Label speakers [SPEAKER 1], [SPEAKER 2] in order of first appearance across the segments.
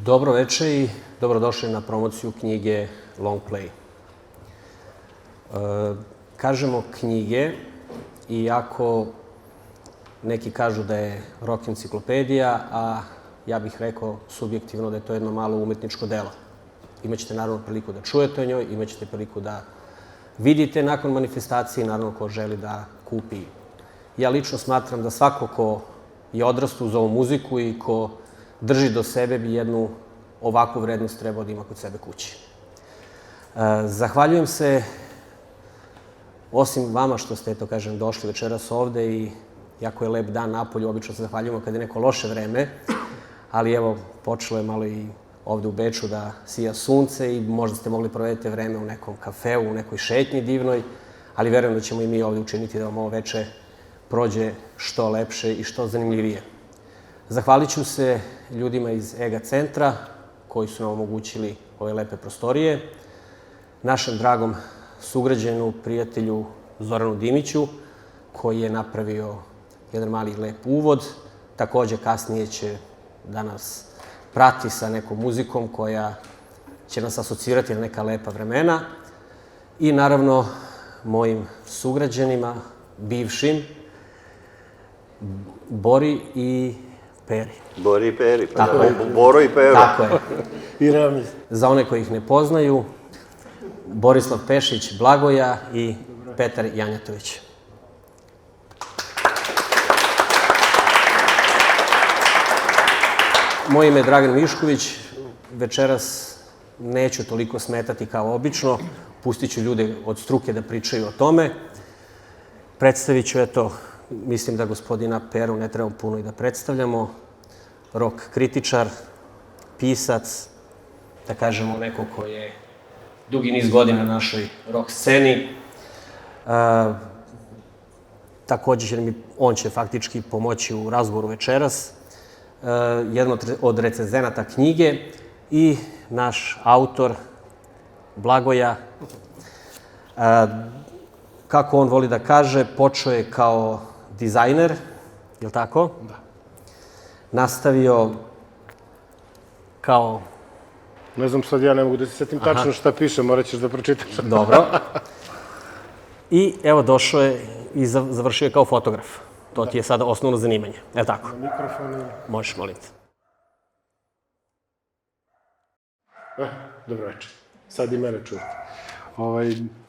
[SPEAKER 1] Dobro večer i dobrodošli na promociju knjige Long Play. Kažemo knjige, iako neki kažu da je rock enciklopedija, a ja bih rekao subjektivno da je to jedno malo umetničko delo. Imaćete naravno priliku da čujete o njoj, imaćete priliku da vidite nakon manifestacije, naravno ko želi da kupi. Ja lično smatram da svako ko je odrastao uz ovu muziku i ko drži do sebe bi jednu ovakvu vrednost trebao da ima kod sebe kući. Zahvaljujem se, osim vama što ste, eto kažem, došli večeras ovde i jako je lep dan napolju, obično se zahvaljujemo kad je neko loše vreme, ali evo, počelo je malo i ovde u Beču da sija sunce i možda ste mogli provedete vreme u nekom kafeu, u nekoj šetnji divnoj, ali verujem da ćemo i mi ovde učiniti da vam ovo veče prođe što lepše i što zanimljivije. Zahvalit ću se ljudima iz EGA centra koji su nam omogućili ove lepe prostorije, našem dragom sugrađenu, prijatelju Zoranu Dimiću, koji je napravio jedan mali lep uvod. Takođe, kasnije će da nas prati sa nekom muzikom koja će nas asocirati na neka lepa vremena. I naravno, mojim sugrađanima, bivšim, Bori i Peri.
[SPEAKER 2] Bori i Peri, pa da, Boro i Pero.
[SPEAKER 1] Tako je.
[SPEAKER 3] I Ramiz.
[SPEAKER 1] Za one koji ih ne poznaju, Borislav Pešić, Blagoja i Petar Janjatović. Moje ime je Dragan Mišković. Večeras neću toliko smetati kao obično. Pustit ću ljude od struke da pričaju o tome. Predstavit ću, eto, mislim da gospodina Peru ne treba puno i da predstavljamo. Rock kritičar, pisac, da kažemo neko ko je dugi niz godina na našoj rock sceni. Takođe, on će faktički pomoći u razgovoru večeras. Jedan od recenzenata knjige i naš autor Blagoja. Kako on voli da kaže, počeo je kao dizajner, je li tako?
[SPEAKER 3] Da.
[SPEAKER 1] Nastavio kao
[SPEAKER 3] Ne znam, sad ja ne mogu da se setim tačno šta piše, morat ćeš da pročitaš.
[SPEAKER 1] Dobro. I evo došao je i završio je kao fotograf. To ti je sada osnovno zanimanje, je li tako?
[SPEAKER 3] Mikrofon je...
[SPEAKER 1] Možeš, molim te.
[SPEAKER 3] Dobro večer. Sad i mene čujete.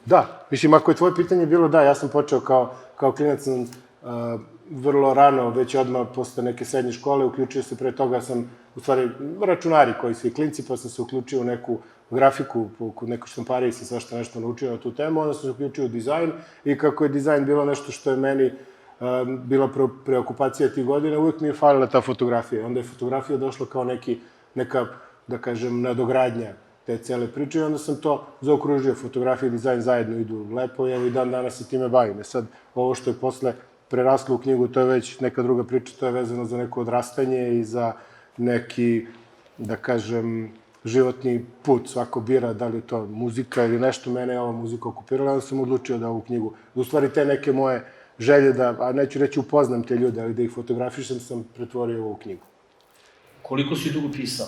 [SPEAKER 3] Da, mislim, ako je tvoje pitanje bilo da, ja sam počeo kao klinac, vrlo rano, već odmah posle neke srednje škole, uključio se pre toga sam, u stvari, računari koji su i klinci, pa sam se uključio u neku grafiku, kod nekoj štampariji sam svašta nešto naučio na tu temu, onda sam se uključio u dizajn i kako je dizajn bilo nešto što je meni bila preokupacija tih godina, uvijek mi je falila ta fotografija. Onda je fotografija došla kao neka, da kažem, nadogradnja te cele priče i onda sam to zaokružio. Fotografija i dizajn zajedno idu lepo i evo i dan danas se time bavim. Sad, ovo što je posle preraslo u knjigu, to je već neka druga priča, to je vezano za neko odrastanje i za neki, da kažem, životni put. Svako bira da li je to muzika ili nešto, mene je ova muzika okupirala, onda sam odlučio da ovu knjigu, da u stvari te neke moje želje da, a neću reći upoznam te ljude, ali da ih fotografišem, sam pretvorio u ovu knjigu.
[SPEAKER 4] Koliko si dugo pisao?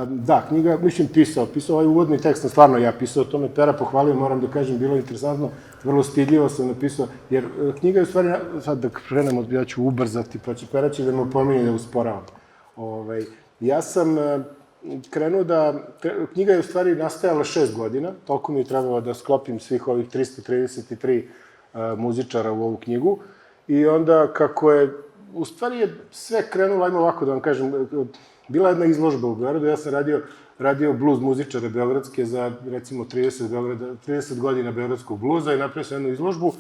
[SPEAKER 3] Da, knjiga, mislim, pisao ovaj uvodni tekst, stvarno ja pisao, to me Pera pohvalio, moram da kažem, bilo je interesantno, vrlo stidljivo sam napisao, jer knjiga je u stvari, sad da krenemo, ja ću ubrzati, pa će Pera će da me opominje da usporavam. Ja sam krenuo da, knjiga je u stvari nastajala 6 godina, toliko mi je trebalo da sklopim svih ovih 333 muzičara u ovu knjigu, i onda kako je, u stvari je sve krenulo, ajmo ovako da vam kažem, bila jedna izložba u Beogradu, ja sam radio bluz muzičare beogradske za, recimo, 30 godina beogradskog bluza i napravio sam jednu izložbu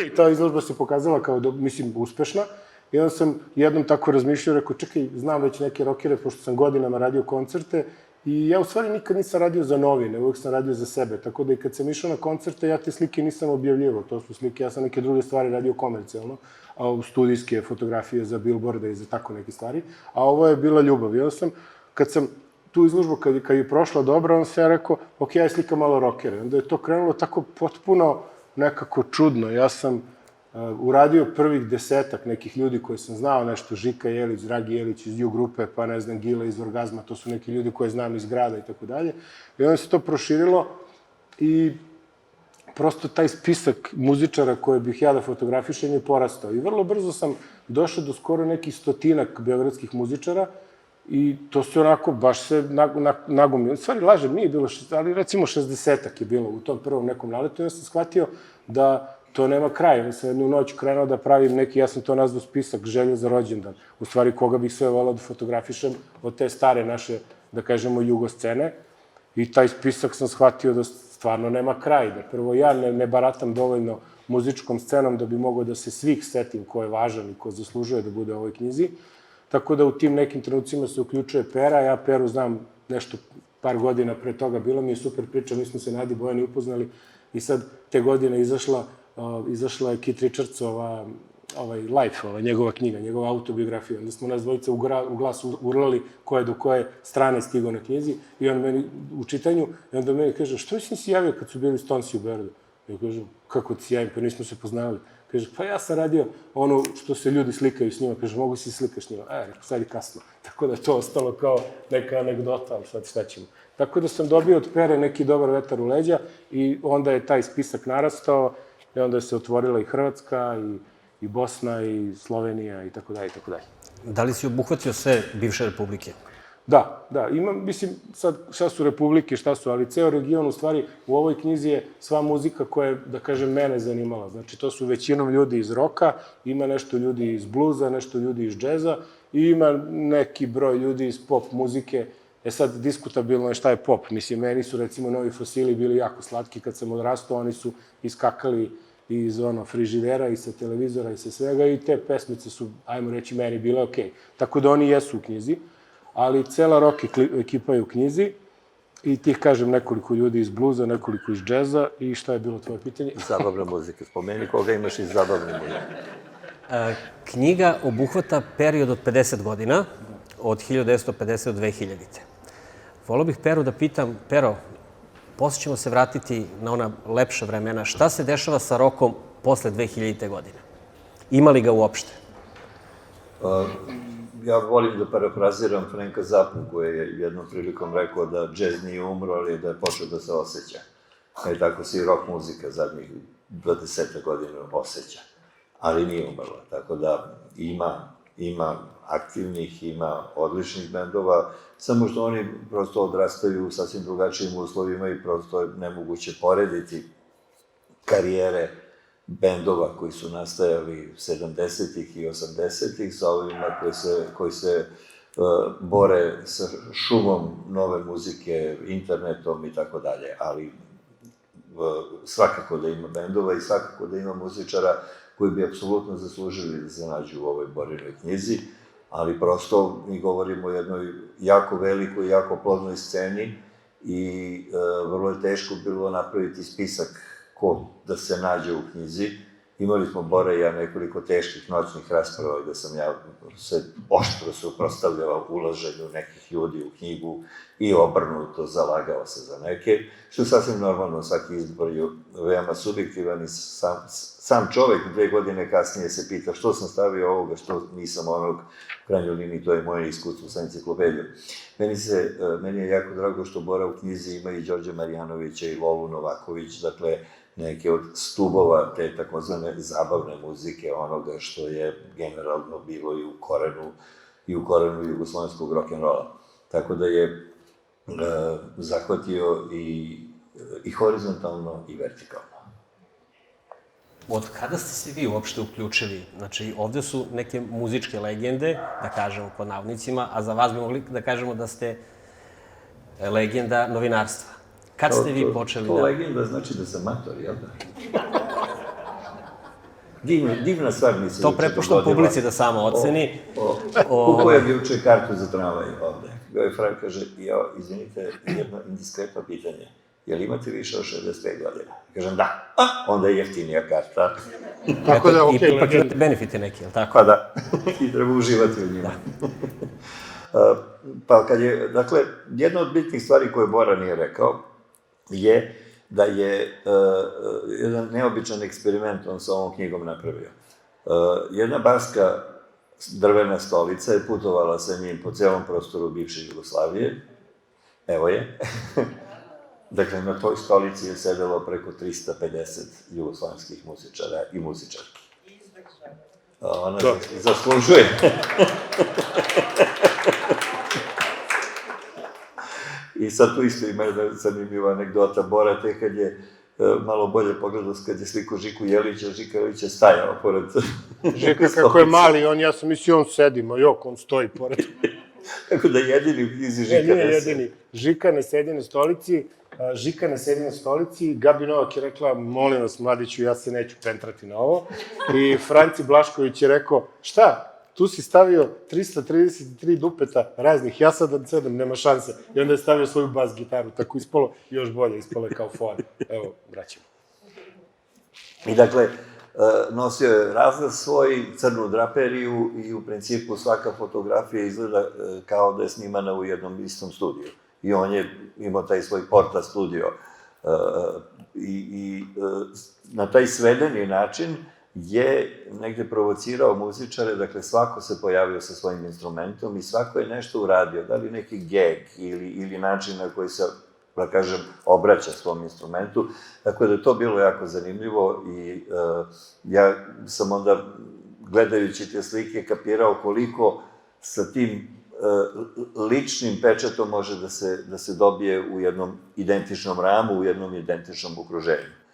[SPEAKER 3] i ta izložba se pokazala kao, mislim, uspešna. I onda sam jednom tako razmišljao, rekao, čekaj, znam već neke rokere, pošto sam godinama radio koncerte i ja u stvari nikad nisam radio za novine, uvijek sam radio za sebe, tako da i kad sam išao na koncerte, ja te slike nisam objavljivao, to su slike, ja sam neke druge stvari radio komercijalno, studijske fotografije za billboarde i za tako neke stvari, a ovo je bila ljubav. I onda sam, kad sam tu izložbu, kad je prošla dobro, onda sam ja rekao, ok, ja slikam malo rokere. Onda je to krenulo tako potpuno nekako čudno. Ja sam uradio prvih 10-ak nekih ljudi koje sam znao, nešto Žika Jelić, Dragi Jelić iz U grupe, pa ne znam, Gile iz Orgazma, to su neki ljudi koje znam iz grada i tako dalje. I onda se to proširilo i prosto taj spisak muzičara koje bih ja da fotografišem je porastao. I vrlo brzo sam došao do skoro nekih 100-ak beogradskih muzičara i to se onako baš se nagomio. U stvari, lažem, nije bilo, ali recimo 60-ak je bilo u tom prvom nekom naletu. I onda sam shvatio da to nema kraja. Ja sam jednu noć krenuo da pravim neki, ja sam to nazvao spisak želja za rođendan. U stvari, koga bih sve volao da fotografišem od te stare naše, da kažemo, jugoscene. I taj spisak sam shvatio da stvarno nema kraj. Da prvo ja ne baratam dovoljno muzičkom scenom da bi mogao da se svih setim ko je važan i ko zaslužuje da bude u ovoj knjizi. Tako da u tim nekim trenucima se uključuje Pera. Ja Peru znam nešto par godina pre toga. Bilo mi je super priča, mi smo se Nadi Bojani upoznali i sad te godine izašla je Kit Richardsova Life, njegova knjiga, njegova autobiografija. Onda smo nas dvojica u glas urlali ko je do koje strane stigao na knjizi i on meni u čitanju, i onda meni kaže, što si nisi javio kad su bili Stonesi u Beogradu? Ja kažem, kako ti javim, pa nismo se poznavali. Kaže, pa ja sam radio ono što se ljudi slikaju s njima. Kaže, mogu si slikaš s njima. Sad je kasno. Tako da je to ostalo kao neka anegdota, ali sad šta ćemo. Tako da sam dobio od Pere neki dobar vetar u leđa i onda je taj spisak narastao i onda je se otvorila i Hrvatska i Bosna i Slovenija i tako dalje i tako dalje.
[SPEAKER 1] Da li si obuhvatio sve bivše republike?
[SPEAKER 3] Da, imam, mislim, sad šta su republike, šta su, ali ceo region, u stvari, u ovoj knjizi je sva muzika koja je, da kažem, mene zanimala. Znači, to su većinom ljudi iz roka, ima nešto ljudi iz bluza, nešto ljudi iz džeza i ima neki broj ljudi iz pop muzike. Sad, diskutabilno je šta je pop. Mislim, meni su, recimo, Novi Fosili bili jako slatki. Kad sam odrastao, oni su iskakali iz frižidera i sa televizora i sa svega i te pesmice su, ajmo reći, meni bile okej. Tako da oni jesu u knjizi, ali cela rock ekipa je u knjizi i tih, kažem, nekoliko ljudi iz bluza, nekoliko iz džeza i šta je bilo tvoje pitanje?
[SPEAKER 2] Zabavna muzika. Spomeni koga imaš iz zabavne muzike.
[SPEAKER 1] Knjiga obuhvata period od 50 godina, od 1950 do 2000. Volio bih Peru da pitam, Pero, posle ćemo se vratiti na ona lepša vremena. Šta se dešava sa rokom posle 2000. godine? Ima li ga uopšte?
[SPEAKER 2] ja volim da parafraziram Franka Zappu, koji je jednom prilikom rekao da džez nije umro, ali da je počeo da se osjeća. I tako se i rock muzika zadnjih 20 godina osjeća, ali nije umrla. Tako da ima aktivnih, ima odličnih bendova, samo što oni prosto odrastaju u sasvim drugačijim uslovima i prosto je nemoguće porediti karijere bendova koji su nastajali 70-ih i 80-ih sa ovima koji se bore sa šumom nove muzike, internetom i tako dalje, ali svakako da ima bendova i svakako da ima muzičara koji bi apsolutno zaslužili da se nađu u ovoj Borinoj knjizi, ali prosto mi govorimo o jednoj jako velikoj, jako plodnoj sceni i vrlo je teško bilo napraviti spisak ko da se nađe u knjizi. Imali smo, Bora i ja, nekoliko teških noćnih rasprava gde sam ja se oštro suprostavljao ulaženju nekih ljudi u knjigu i obrnuto zalagao se za neke, što je sasvim normalno, svaki izbor je veoma subjektivan i sam čovek 2 godine kasnije se pita što sam stavio ovoga, što nisam onog, u krajnjoj liniji, to je moje iskustvo sa enciklopedijom. Meni je jako drago što Bora u knjizi ima i Đorđe Marjanovića i Lolu Novaković, dakle, neke od stubova te takozvane zabavne muzike, onoga što je generalno bilo i u korenu jugoslovenskog rock'n'rolla. Tako da je zahvatio i horizontalno i vertikalno.
[SPEAKER 1] Od kada ste se vi uopšte uključili? Znači, ovde su neke muzičke legende, da kažemo pod navodnicima, a za vas bi mogli da kažemo da ste legenda novinarstva. Kad ste vi počeli da...
[SPEAKER 2] To legenda znači da sam mator, jel da? Divna stvar mi se
[SPEAKER 1] to prepuštam publici da samo oceni.
[SPEAKER 2] Kupujem juče kartu za tramvaj ovde. Frank kaže, izvinite, jedno indiskretno pitanje. Jel imate više od 65 godina? Kažem, da. Onda je jeftinija karta.
[SPEAKER 3] Tako da, okej.
[SPEAKER 1] Ipak imate benefite neki, jel tako?
[SPEAKER 2] Pa da. I treba uživati u njima. Pa kad je, dakle, jedna od bitnih stvari koje Bora nije rekao je da je jedan neobičan eksperiment on sa ovom knjigom napravio. Jedna barska drvena stolica je putovala sa njim po celom prostoru bivše Jugoslavije. Evo je. Dakle, na toj stolici je sedelo preko 350 jugoslovenskih muzičara i muzičarki. Ona zaslužuje. I sad tu isto ima jedna zanimljiva anegdota. Bora, te kad je malo bolje pogledao, kad je sliku Žiku Jelića, Žika Jelić je stajao pored...
[SPEAKER 3] Žika kako je mali, ja sam mislio on sedi, jok, on stoji pored.
[SPEAKER 2] Tako da jedini u knjizi Žika ne sedi.
[SPEAKER 3] Nije jedini. Žika ne sedi na stolici, Gabi Novak je rekla, molim vas, mladiću, ja se neću pentrati na ovo. I Franci Blašković je rekao, šta? Tu si stavio 333 dupeta raznih, ja sad da sedem, nema šanse. I onda je stavio svoju bas gitaru, tako ispalo još bolje, ispalo je kao fora. Evo, vraćamo.
[SPEAKER 2] I dakle, nosio je razlaz svoj, crnu draperiju i u principu svaka fotografija izgleda kao da je snimana u jednom istom studiju. I on je imao taj svoj porta studio. I na taj svedeni način je negde provocirao muzičare, dakle svako se pojavio sa svojim instrumentom i svako je nešto uradio, da li neki geg ili način na koji se, da kažem, obraća svom instrumentu, tako da je to bilo jako zanimljivo i ja sam onda, gledajući te slike, kapirao koliko sa tim ličnim pečatom može da se dobije u jednom identičnom ramu, u jednom identičnom okruženju.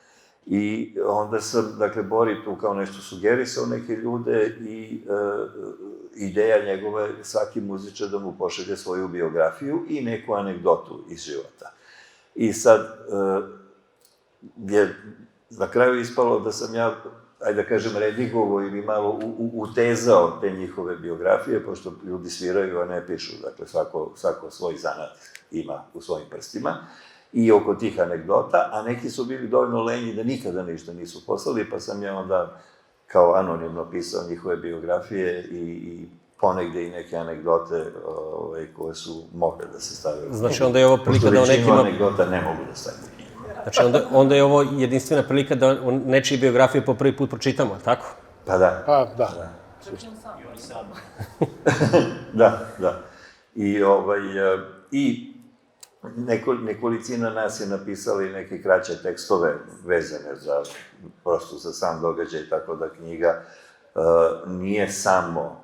[SPEAKER 2] I onda sam, dakle, Bori tu kao nešto sugerisao neke ljude i ideja njegova je svaki muzičar da mu pošalje svoju biografiju i neku anegdotu iz života. I sad je na kraju ispalo da sam ja, ajde da kažem, redigovao ili malo utezao te njihove biografije, pošto ljudi sviraju, a ne pišu, dakle, svako svoj zanat ima u svojim prstima. I oko tih anegdota, a neki su bili dovoljno lenji da nikada ništa nisu poslali, pa sam ja onda kao anonimno pisao njihove biografije i ponegde i neke anegdote koje su mogle da se stavaju.
[SPEAKER 1] Znači, onda je ovo prilika da o nekima...
[SPEAKER 2] Pošto većinu anegdota ne mogu da stavim u knjigu.
[SPEAKER 1] Znači, onda je ovo jedinstvena prilika da nečije biografije po prvi put pročitamo, tako?
[SPEAKER 2] Pa da.
[SPEAKER 3] Pa da.
[SPEAKER 2] Da. I nekolicina nas je napisali neke kraće tekstove vezane prosto za sam događaj, tako da knjiga nije samo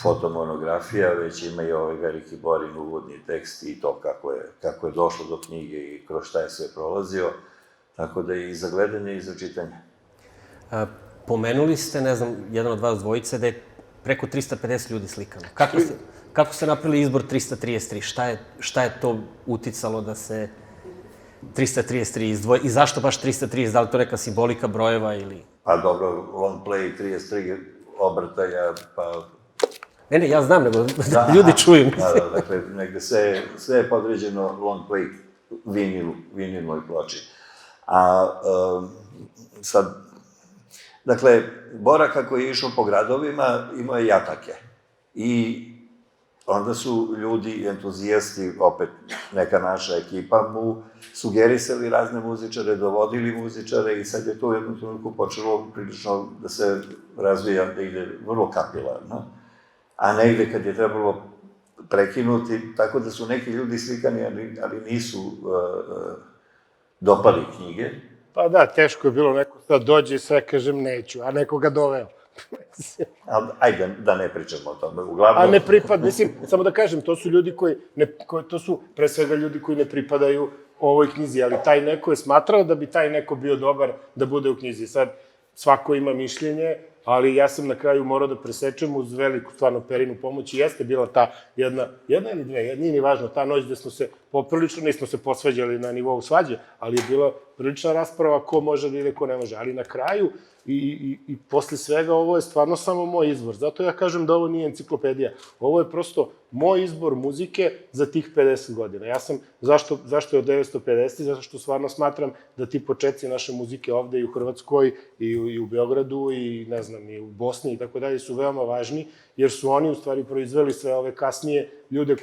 [SPEAKER 2] fotomonografija, već ima i ovaj veliki Borin uvodni tekst i to kako je došlo do knjige i kroz šta je sve prolazio, tako da je i za gledanje i za čitanje.
[SPEAKER 1] Pomenuli ste, ne znam, jedan od vas dvojice, da je preko 350 ljudi slikano. Kako ste napravili izbor 333? Šta je to uticalo da se 333 izdvoji? I zašto baš 330? Da li to neka simbolika brojeva ili...
[SPEAKER 2] Pa dobro, long play, 33 obrtaja, pa...
[SPEAKER 1] Ne, ja znam, nego ljudi čuju.
[SPEAKER 2] Dakle, negde sve je podređeno long play vinilnoj ploči. A sad, dakle, Bora kako je išao po gradovima, imao je jatake. I onda su ljudi, entuzijasti, opet neka naša ekipa, mu sugerisali razne muzičare, dovodili muzičare i sad je to u jednom trenutku počelo prilično da se razvija, da ide vrlo kapilarno. A negde kad je trebalo prekinuti, tako da su neki ljudi slikani, ali nisu dopali knjige.
[SPEAKER 3] Pa da, teško je bilo, neko sad dođe i sve kažem neću, a neko ga doveo.
[SPEAKER 2] Ajde, da ne pričamo o tome, uglavnom...
[SPEAKER 3] A ne pripada, mislim, samo da kažem, to su ljudi to su pre svega ljudi koji ne pripadaju ovoj knjizi, ali taj neko je smatrao da bi taj neko bio dobar da bude u knjizi. Sad, svako ima mišljenje, ali ja sam na kraju morao da presečem uz veliku, stvarno, Perinu pomoć i jeste bila ta jedna ili dve, nije ni važno, ta noć gde smo se poprilično, nismo se posvađali na nivou svađe, ali je bila prilična rasprava ko može da ide, ko ne može. Ali na kraju, i posle svega, ovo je stvarno samo moj izbor. Zato ja kažem da ovo nije enciklopedija. Ovo je prosto moj izbor muzike za tih 50 godina. Ja sam, zašto je od 950? Zato što stvarno smatram da ti početci naše muzike ovde i u Hrvatskoj, i u Beogradu, i ne znam, i u Bosni i tako dalje su veoma važni, jer su oni u stvari proizveli sve ove kasnije ljude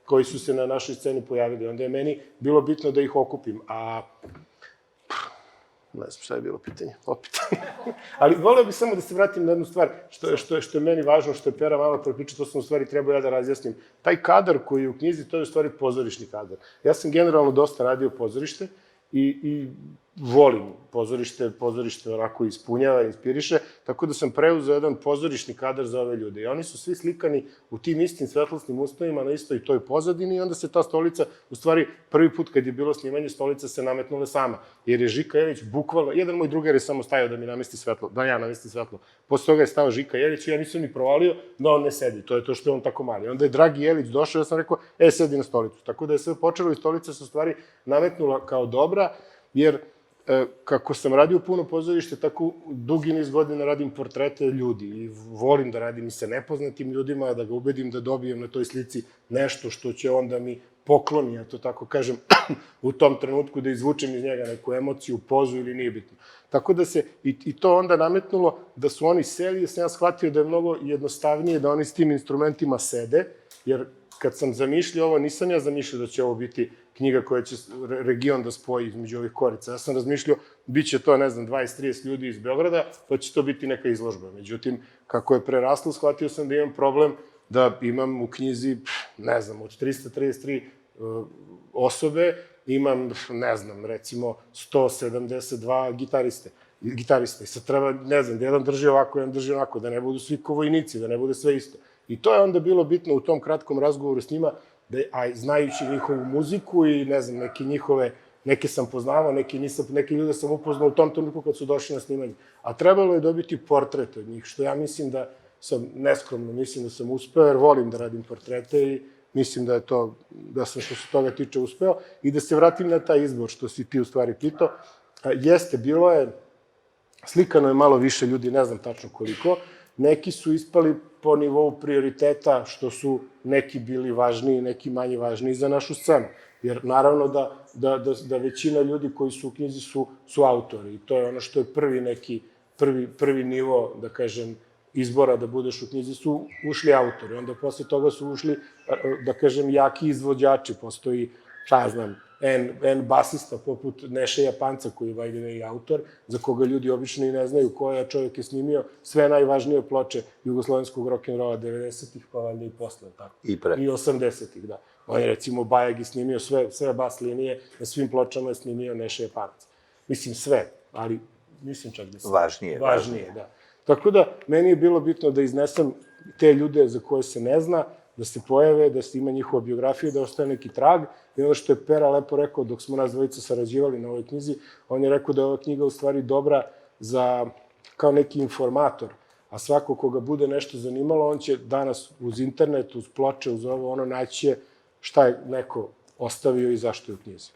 [SPEAKER 3] koji su se na našoj sceni pojavili. Onda je meni bilo bitno da ih okupim. Ne znam šta je bilo pitanje, opet. Ali voleo bih samo da se vratim na jednu stvar, što je meni važno, što je Pera malo prepričao, to sam u stvari trebao ja da razjasnim. Taj kadar koji je u knjizi, to je u stvari pozorišni kadar. Ja sam generalno dosta radio pozorište i volim pozorište onako ispunjava, inspiriše, tako da sam preuzeo jedan pozorišni kadar za ove ljude. I oni su svi slikani u tim istim svetlosnim uslovima na istoj toj pozadini i onda se ta stolica, u stvari prvi put kad je bilo snimanje, stolica se nametnula sama. Jer je Žika Jelić bukvalno, jedan moj drugar je samo stajao da mi namesti svetlo, da ja namestim svetlo. Posle toga je stao Žika Jelić i ja nisam ni provalio da on ne sedi, to je to što je on tako mali. Onda je Dragi Jelić došao i ja sam rekao, sedi na stolicu. Tako da je sve počelo i stolica se u stvari nametnula kao dobra, jer kako sam radio puno pozorište, tako dugi niz godina radim portrete ljudi i volim da radim i sa nepoznatim ljudima, da ga ubedim da dobijem na toj slici nešto što će onda mi pokloni, ja to tako kažem, u tom trenutku da izvučem iz njega neku emociju, pozu ili nije bitno. Tako da se i to onda nametnulo da su oni seli, da sam ja shvatio da je mnogo jednostavnije da oni s tim instrumentima sede, jer kad sam zamišljao ovo, nisam ja zamišljao da će ovo biti knjiga koja će region da spoji između ovih korica. Ja sam razmišljao, bit će to, ne znam, 20-30 ljudi iz Beograda, pa će to biti neka izložba. Međutim, kako je preraslo, shvatio sam da imam problem da imam u knjizi, ne znam, od 333 osobe, imam, ne znam, recimo 172 gitariste. I sad treba, ne znam, da jedan drži ovako, jedan drži onako, da ne budu svi ko vojnici, da ne bude sve isto. I to je onda bilo bitno u tom kratkom razgovoru s njima, znajući njihovu muziku i, ne znam, neke sam poznavao, neke ljude sam upoznao u tom trenutku kad su došli na snimanje. A trebalo je dobiti portret od njih, što ja mislim da sam, neskromno mislim da sam uspeo, jer volim da radim portrete i mislim da sam što se toga tiče uspeo. I da se vratim na taj izbor, što si ti u stvari pitao. Jeste, bilo je, slikano je malo više ljudi, ne znam tačno koliko, neki su ispali po nivou prioriteta, što su neki bili važniji, neki manje važniji za našu scenu. Jer naravno da većina ljudi koji su u knjizi su autori. I to je ono što je prvi nivo, da kažem, izbora da budeš u knjizi, su ušli autori. Onda posle toga su ušli, da kažem, jaki izvođači. Postoji, šta ja znam, N basista poput Neše Japanca, koji je by the way autor, za koga ljudi obično i ne znaju koja čovjek je snimio sve najvažnije ploče jugoslovenskog rock'n'rolla 90-ih, pa valjda i posle, tako.
[SPEAKER 2] I pre.
[SPEAKER 3] I 80-ih, da. On je recimo Bajagi snimio sve bas linije, na svim pločama je snimio Neše Japanac. Mislim sve, ali mislim čak da se... Važnije, da. Tako da, meni je bilo bitno da iznesem te ljude za koje se ne zna, da se pojave, da se ima njihova biografija, da ostaje neki trag. I ono što je Pera lepo rekao dok smo nas dvojica sarađivali na ovoj knjizi, on je rekao da je ova knjiga u stvari dobra kao neki informator, a svako koga bude nešto zanimalo, on će danas uz internet, uz ploče, uz ono naći šta je neko ostavio i zašto je u knjizi.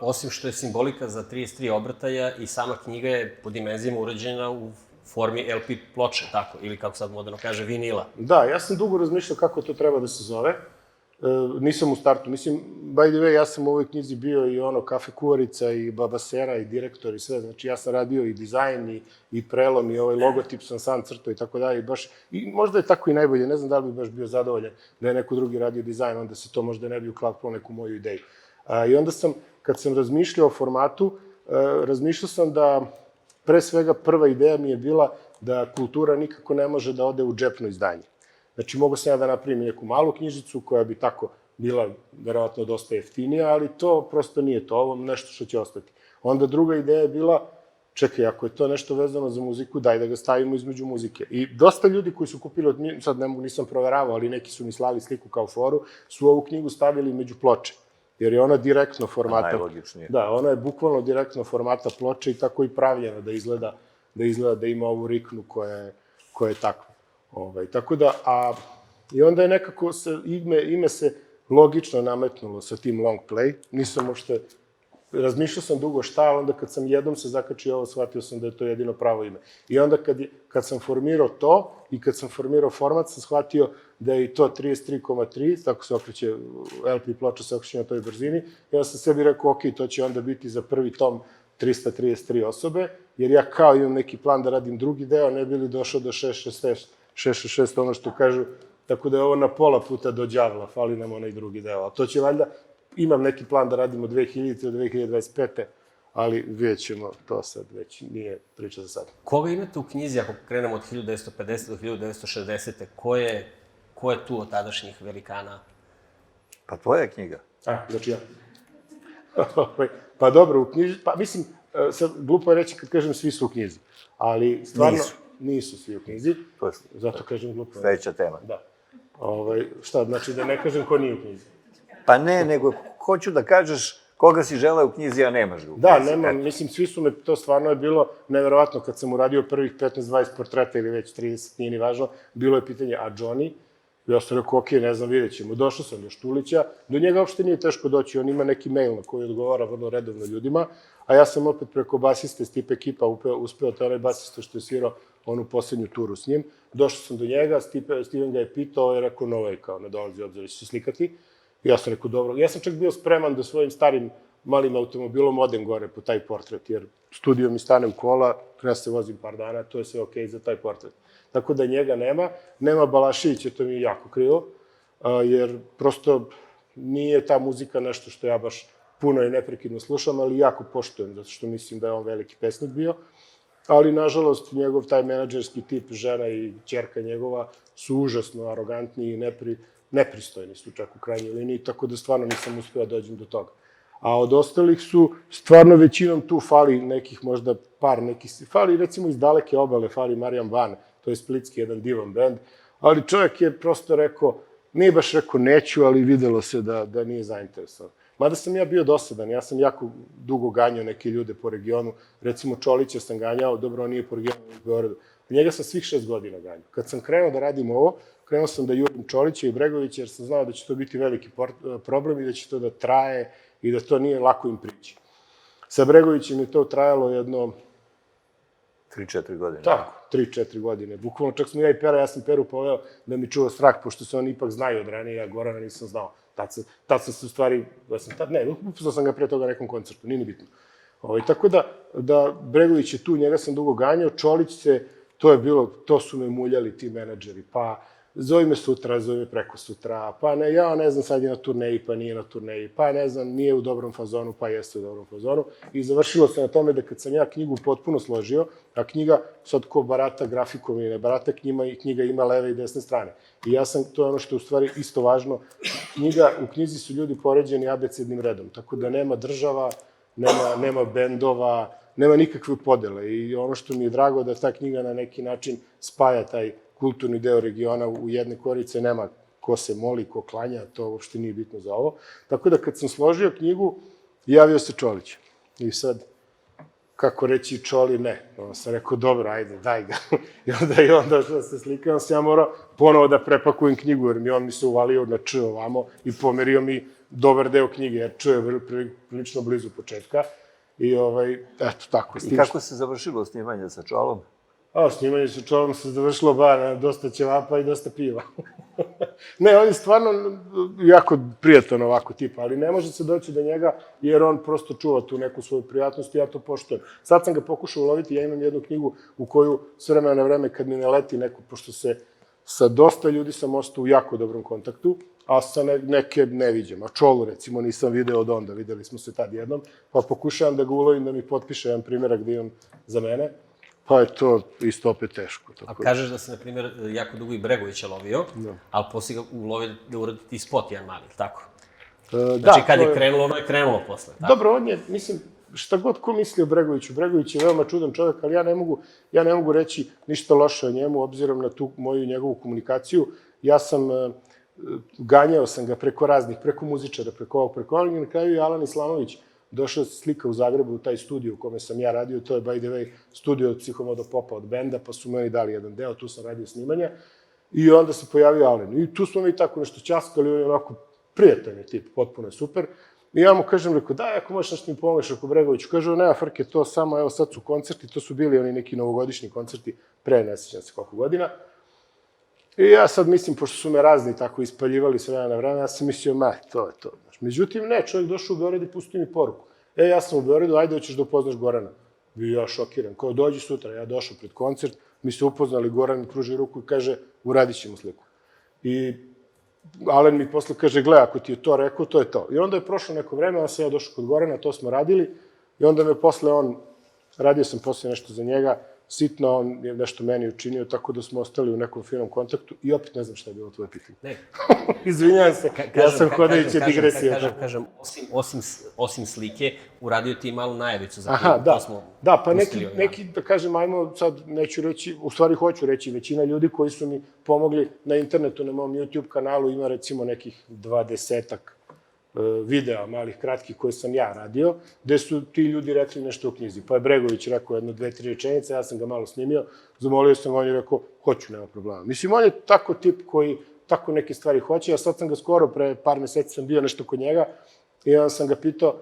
[SPEAKER 1] Osim što je simbolika za 33 obrtaja i sama knjiga je po dimenzijama urađena u formi LP ploče, tako, ili kako sad moderno kaže, vinila.
[SPEAKER 3] Da, ja sam dugo razmišljao kako to treba da se zove. Nisam u startu. Mislim, by the way, ja sam u ovoj knjizi bio i kafe kuvarica i babasera i direktor i sve. Znači, ja sam radio i dizajn i prelom i ovaj logotip sam crtao i tako dalje. I možda je tako i najbolje. Ne znam da li bi baš bio zadovoljan da je neko drugi radio dizajn, onda se to možda ne bi uklapalo neku moju ideju. I onda kad sam razmišljao o formatu, razmišljao sam da pre svega prva ideja mi je bila da kultura nikako ne može da ode u džepno izdanje. Znači, mogu sam ja da napravim neku malu knjižicu koja bi tako bila verovatno dosta jeftinija, ali to prosto nije to, ovo nešto što će ostati. Onda druga ideja je bila, čekaj, ako je to nešto vezano za muziku, daj da ga stavimo između muzike. I dosta ljudi koji su kupili, sad nisam proveravao, ali neki su mi slali sliku kao foru, su ovu knjigu stavili među ploče. Jer je ona direktno formata...
[SPEAKER 2] Najlogičnije.
[SPEAKER 3] Da, ona je bukvalno direktno formata ploče i tako i pravljena da izgleda da ima ovu riknu koja je takva. Tako da, i onda je nekako ime se logično nametnulo sa tim long play. Nisam uopšte, razmišljao sam dugo šta, ali onda kad sam jednom se zakačio ovo, shvatio sam da je to jedino pravo ime. I onda kad sam formirao to i kad sam formirao format, sam shvatio da je i to 33,3, tako se okreće, LP ploča se okreće na toj brzini. I onda sam sebi rekao, ok, to će onda biti za prvi tom 333 osobe, jer ja kao imam neki plan da radim drugi deo, ne bi li došao do 666, ono što kažu, tako da je ovo na pola puta do đavla, fali nam onaj drugi deo. A to će valjda, imam neki plan da radimo 2000. do 2025. Ali vidjet ćemo, to sad već nije priča za sad.
[SPEAKER 1] Koga imate u knjizi, ako krenemo od 1950. do 1960. Ko je tu od tadašnjih velikana?
[SPEAKER 2] Pa tvoja knjiga.
[SPEAKER 3] Znači ja. Pa dobro, u knjizi, pa mislim, sad glupo je reći kad kažem svi su u knjizi, ali stvarno nisu svi u knjizi, zato kažem glupo.
[SPEAKER 2] Sledeća tema.
[SPEAKER 3] Da. Šta, znači da ne kažem ko nije u knjizi?
[SPEAKER 2] Pa ne, nego hoću da kažeš koga si želeo u knjizi, a nemaš ga u knjizi.
[SPEAKER 3] Da, nemam, mislim, svi su me, to stvarno je bilo neverovatno kad sam uradio prvih 15-20 portreta ili već 30, nije ni važno, bilo je pitanje, a Johnny? Ja sam rekao, ok, ne znam, vidjet ćemo. Došao sam do Štulića, do njega uopšte nije teško doći, on ima neki mail na koji odgovara vrlo redovno ljudima, a ja sam opet preko basiste Stipe Kipa uspeo da onaj basista što je svirao onu poslednju turu s njim. Došao sam do njega, Steven ga je pitao, je rekao, no way, kao, ne dolazi obzir, će se slikati. Ja sam rekao, dobro. Ja sam čak bio spreman da svojim starim malim automobilom odem gore po taj portret, jer studio mi stane u kola, treba se vozim par dana, to je sve okej za taj portret. Tako da njega nema Balaševića, to mi je jako krivo, jer prosto nije ta muzika nešto što ja baš puno i neprekidno slušam, ali jako poštujem, zato što mislim da je on veliki pesnik bio. Ali, nažalost, njegov taj menadžerski tip, žena i ćerka njegova, su užasno arogantni i nepristojni su čak u krajnjoj liniji, tako da stvarno nisam uspeo da dođem do toga. A od ostalih su, stvarno većinom tu fali nekih možda fali recimo iz Daleke obale, fali Marijan Van, to je splitski jedan divan bend, ali čovjek je prosto rekao, nije baš rekao neću, ali videlo se da nije zainteresovan. Mada sam ja bio dosadan, ja sam jako dugo ganjao neke ljude po regionu, recimo Čolića sam ganjao, dobro, on nije po regionu u Beogradu, njega sam svih 6 godina ganjao. Kad sam krenuo da radim ovo, krenuo sam da jurim Čolića i Bregovića, jer sam znao da će to biti veliki problem i da će to da traje i da to nije lako im prići. Sa Bregovićem je to trajalo jedno...
[SPEAKER 2] 3-4 godine.
[SPEAKER 3] Tako, 3-4 godine. Bukvalno, čak sam ja i Pera, ja sam Peru poveo da mi čuva strah, pošto se on ipak znaju od ranije, ja Gorana nisam znao. Tad sam se u stvari, upoznao sam ga pre toga na nekom koncertu, nije ni bitno. Tako da Bregović je tu, njega sam dugo ganjao, Čolić se, to su me muljali ti menadžeri, pa zovi me sutra, zovi me preko sutra, pa ne, ja ne znam, sad je na turneji, pa nije na turneji, pa ne znam, nije u dobrom fazonu, pa jeste u dobrom fazonu. I završilo se na tome da kad sam ja knjigu potpuno složio, a knjiga, sad ko barata grafikom i ne barata knjiga ima leve i desne strane. I ja sam, to je ono što je u stvari isto važno, u knjizi su ljudi poređeni abecednim redom, tako da nema država, nema bendova, nema nikakve podele. I ono što mi je drago da ta knjiga na neki način spaja taj kulturni deo regiona u jedne korice, nema ko se moli, ko klanja, to uopšte nije bitno za ovo. Tako da kad sam složio knjigu, javio se Čolić. I sad, kako reći Čoli, ne. Onda sam rekao, dobro, ajde, daj ga. I onda što se slika, sam ja morao ponovo da prepakujem knjigu, jer on mi se uvalio na Č ovamo i pomerio mi dobar deo knjige, jer Č je prilično blizu početka. I eto, tako.
[SPEAKER 2] I kako se završilo snimanje sa Čolom?
[SPEAKER 3] Snimanje sa Čolom se završilo bar dosta ćevapa i dosta piva. Ne, on je stvarno jako prijatan ovako tipa, ali ne može se doći do njega jer on prosto čuva tu neku svoju prijatnost i ja to poštujem. Sad sam ga pokušao uloviti, ja imam jednu knjigu u koju s vremena na vreme kad mi ne leti neko, pošto se sa dosta ljudi sam ostao u jako dobrom kontaktu, a sa neke ne viđem. A Čolu, recimo, nisam video od onda, videli smo se tad jednom, pa pokušavam da ga ulovim da mi potpiše jedan primjerak gde imam za mene, pa je to isto opet teško.
[SPEAKER 1] A kažeš da se, na primjer, jako dugo i Bregovića lovio, ali posle ga ulovio da uradi ti spot jedan mali, tako? Znači, kad je krenulo, ono je krenulo posle, tako?
[SPEAKER 3] Dobro, on je, mislim, šta god ko misli o Bregoviću, Bregović je veoma čudan čovjek, ali ja ne mogu reći ništa loše o njemu, obzirom na tu moju njegovu komunikaciju. Ganjao sam ga preko muzičara, preko ovog, i na kraju je Alan Islamović došao se slika u Zagrebu u taj studio u kome sam ja radio, to je, by the way, studio od Psihomodo Popa, od benda, pa su meni dali jedan deo, tu sam radio snimanja, i onda se pojavio Alen. I tu smo mi tako nešto ćaskali, on je onako prijatan je tip, potpuno je super. I ja mu kažem, rekao, daj, ako možeš nešto mi pomoć oko Bregoviću. Kaže, nema frke, to samo, evo sad su koncerti, to su bili oni neki novogodišnji koncerti, pre ne sjećam se koliko godina. I ja sad mislim, pošto su me razni tako ispaljivali s vremena na vreme, ja sam mislio, to je to. Međutim, ne, čovjek došao u Beograd i pustio mi poruku. Ja sam u Beogradu, ajde, hoćeš da upoznaš Gorana. Bio ja šokiran. Kao, dođi sutra, ja došao pred koncert, mi se upoznali, Goran mi pruži ruku i kaže, uradit ćemo sliku. I Alen mi posle kaže, gle, ako ti je to rekao, to je to. I onda je prošlo neko vreme, onda sam ja došao kod Gorana, to smo radili, i onda me posle radio sam posle nešto za njega, sitno, on je nešto meni učinio, tako da smo ostali u nekom finom kontaktu i opet ne znam šta je bilo tvoje pitanje.
[SPEAKER 1] Ne.
[SPEAKER 3] Izvinjam se, ja sam hodajuća digresija.
[SPEAKER 1] Kažem, osim slike, uradio ti malu najavicu za
[SPEAKER 3] to smo da, pa neki, da kažem, ajmo sad, neću reći, u stvari hoću reći, većina ljudi koji su mi pomogli na internetu, na mom YouTube kanalu, ima recimo nekih 20-ak videa, malih, kratkih, koje sam ja radio, gde su ti ljudi rekli nešto o knjizi. Pa je Bregović rekao jedno, 2-3 rečenice, ja sam ga malo snimio, zamolio sam ga, on je rekao, hoću, nema problema. Mislim, on je tako tip koji tako neke stvari hoće, a sad sam ga skoro, pre par meseci sam bio nešto kod njega, i onda sam ga pitao,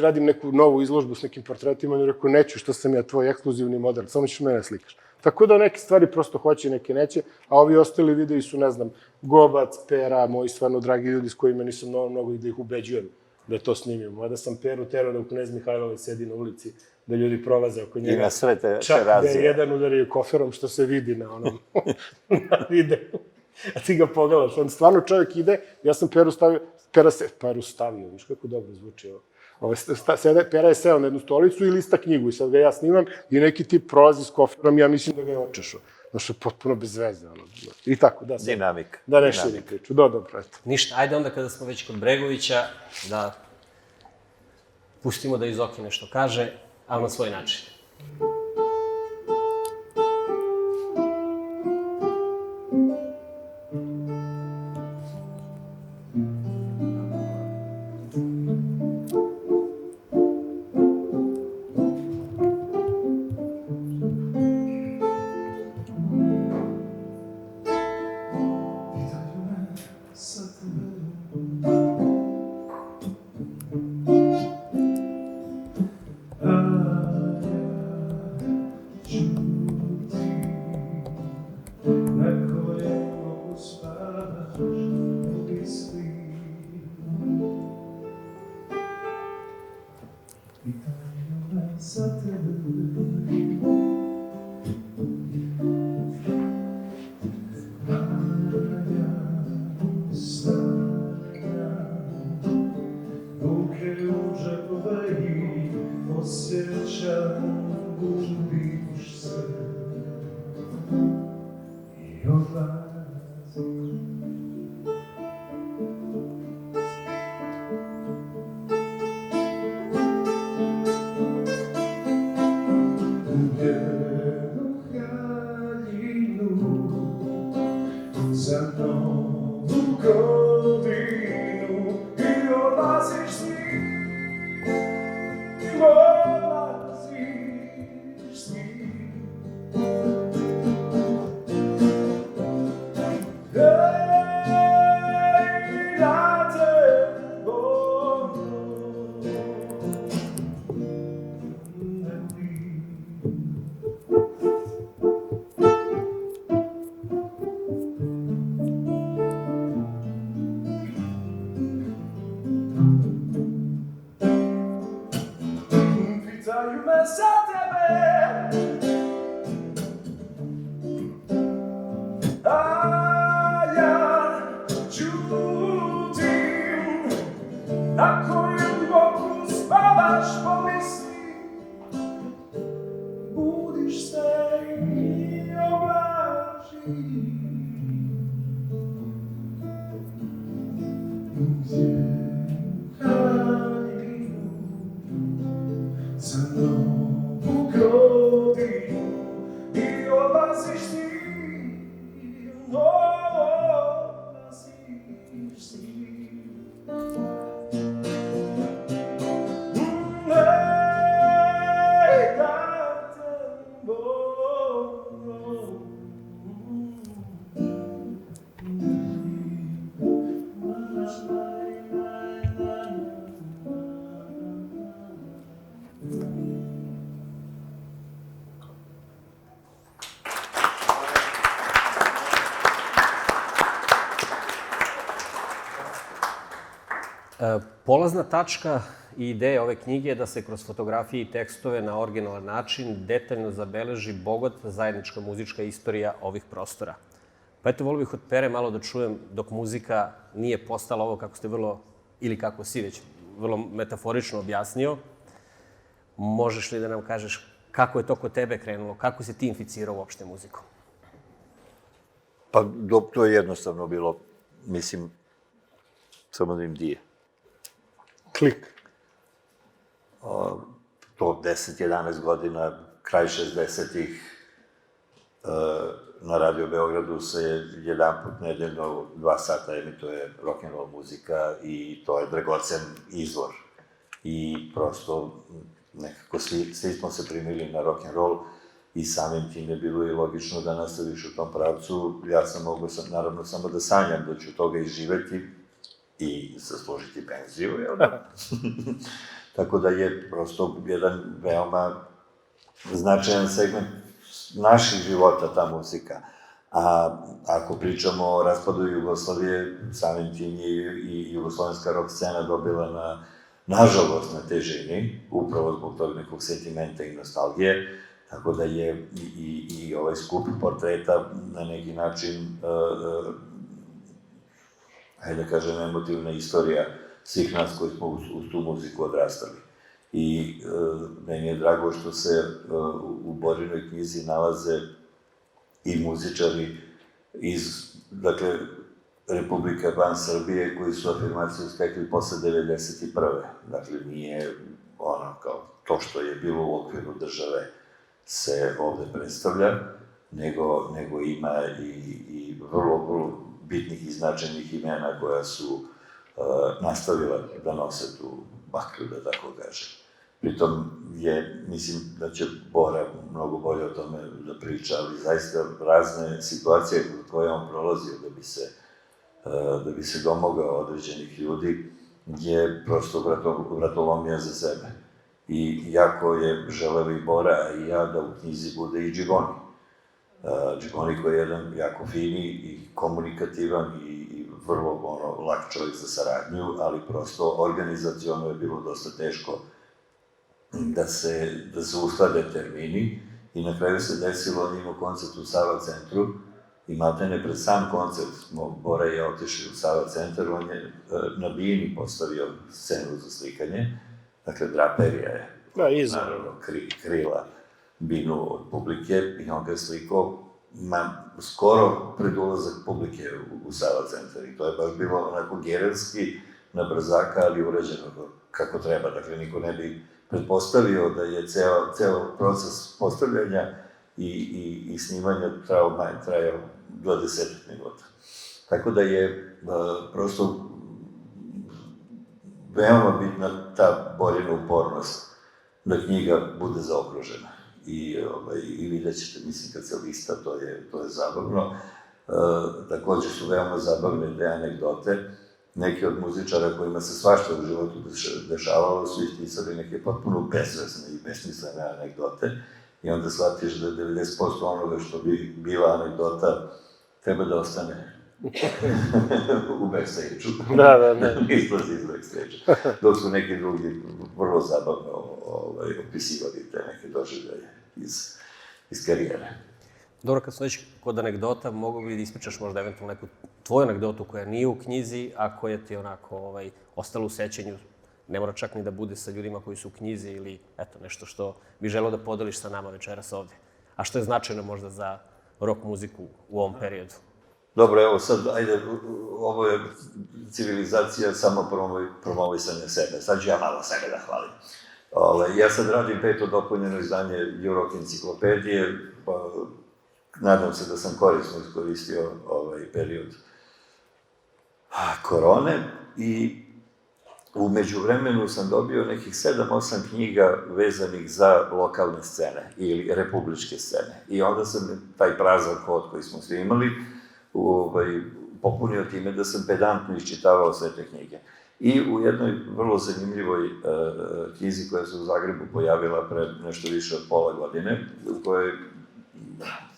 [SPEAKER 3] radim neku novu izložbu s nekim portretima, on je rekao, neću, što sam ja tvoj ekskluzivni model, samo ćeš mene slikaš. Tako da neke stvari prosto hoće, neke neće, a ovi ostali videi su, ne znam, Gobac, Pera, moji stvarno dragi ljudi s kojima nisam mnogo i da ih ubeđujem da to snimim. Mada sam Peru terao da u Knez Mihajlove sedi na ulici, da ljudi prolaze oko njega.
[SPEAKER 2] I na sve te razije.
[SPEAKER 3] Čak da je jedan udario koferom, što se vidi na onom videu. A ti ga pogledaš, on stvarno čovjek ide, ja sam Peru stavio, viš kako dobro zvuči ovo. Pera je seo na jednu stolicu i lista knjigu i sad ga ja snimam i neki tip prolazi s koferom, ja mislim da ga je očešao. Znaš, je potpuno bez veze. I tako, da.
[SPEAKER 2] Dinamika.
[SPEAKER 3] Da ne širi priču. Dobro, eto.
[SPEAKER 1] Ništa, ajde onda kada smo već kod Bregovića, da pustimo da Izoki nešto kaže, ali na svoj način.
[SPEAKER 5] osjećam, gubiš se i odlazi. Jednu haljinu za novu godinu i odlaziš s njim, odlaziš s njim. Ej, da te volim, ne vidim. Pitaju me za tebe, a ja čutim. Na kojem boku spavaš, pomisli, budiš se i oblaži. Za novu godinu i odlaziš s njim, odlaziš s njim. Ej, da te volim.
[SPEAKER 1] Polazna tačka i ideja ove knjige je da se kroz fotografije i tekstove na originalan način detaljno zabeleži bogata zajednička muzička istorija ovih prostora. Pa eto, volio bih od Pere malo da čujem, dok muzika nije postala ovo kako ste vrlo, ili kako si već vrlo metaforično objasnio, možeš li da nam kažeš kako je to kod tebe krenulo, kako si ti inficirao uopšte muzikom?
[SPEAKER 2] Pa, to je jednostavno bilo, mislim, samo da im dije.
[SPEAKER 3] Klik.
[SPEAKER 2] To 10-11 godina, kraj 60-ih, na Radio Beogradu se jedan put nedeljno 2 sata emituje rock'n'roll muzika i to je dragocen izvor. I prosto nekako svi smo se primili na rock'n'roll i samim tim je bilo i logično da nastaviš u tom pravcu. Ja sam mogao, naravno, samo da sanjam da ću toga izživeti i zaslužiti penziju, jel da? Tako da je prosto jedan veoma značajan segment naših života, ta muzika. A ako pričamo o raspadu Jugoslavije, samim tim je i jugoslovenska rock scena dobila nažalost, na težini, upravo zbog tog nekog sentimenta i nostalgije, tako da je i ovaj skup portreta na neki način, hajde da kažem, emotivna istorija svih nas koji smo uz tu muziku odrastali. I meni je drago što se u Borinoj knjizi nalaze i muzičari iz, dakle, Republike van Srbije koji su afirmaciju stekli posle 1991. Dakle, nije ono kao to što je bilo u okviru države se ovde predstavlja, nego ima i vrlo bitnih i značajnih imena koja su nastavila da nose tu baklju, da tako kažem. Pritom mislim da će Bora mnogo bolje o tome da priča, ali zaista razne situacije koje on prolazio da bi se domogao određenih ljudi je prosto vratolomija za sebe. I jako je želeo i Bora i ja da u knjizi bude i Džigoni. Džigoni koji je jedan jako fini i komunikativan i vrlo lak čovjek za saradnju, ali prosto organizaciono je bilo dosta teško da se usklade termini i na kraju se desilo, on imao koncert u Sava centru i maltene pred sam koncert Bora je otišli u Sava centar, on je na bini postavio scenu za slikanje, dakle draperija je
[SPEAKER 3] Da, izvorno.
[SPEAKER 2] naravno, krila binu od publike i on ga je slikao skoro pred ulazak publike u Sava centar. I to je baš bilo onako gerilski, na brzaka, ali urađeno kako treba. Dakle, niko ne bi pretpostavio da je ceo proces postavljanja i snimanja trajao 20 minuta. Tako da je prosto veoma bitna ta Borina upornost da knjiga bude zaokružena. I vidjet ćete, mislim, kad se lista, to je zabavno. Takođe su veoma zabavne te anegdote. Neki od muzičara kojima se svašta u životu dešavalo su ispisali neke potpuno bezvezne i besmislene anegdote i onda shvatiš da 90% onoga što bi bila anegdota treba da ostane u backstage-u.
[SPEAKER 3] Da.
[SPEAKER 2] Izlazi iz backstage-a. Dok su neki drugi vrlo zabavno opisivali te neke doživljaje iz karijere.
[SPEAKER 1] Dobro, kad smo već kod anegdota, mogu bi da ispričaš možda eventualno neku tvoju anegdotu koja nije u knjizi, a koja ti je onako ostala u sećanju. Ne mora čak ni da bude sa ljudima koji su u knjizi ili eto, nešto što bi želeo da podeliš sa nama večeras ovde. A što je značajno možda za rock muziku u ovom periodu?
[SPEAKER 2] Dobro, evo sad, ajde, ovo je civilizacija samo promovisanja sebe. Sad ću ja malo sebe da hvalim. Ja sad radim 5. dopunjeno izdanje Euroc enciklopedije, pa nadam se da sam korisno iskoristio ovaj period korone i u međuvremenu sam dobio nekih 7-8 knjiga vezanih za lokalne scene ili republičke scene. I onda sam taj prazan hod koji smo svi imali popunio time da sam pedantno iščitavao sve te knjige. I u jednoj vrlo zanimljivoj knjizi koja se u Zagrebu pojavila pre nešto više od pola godine, u kojoj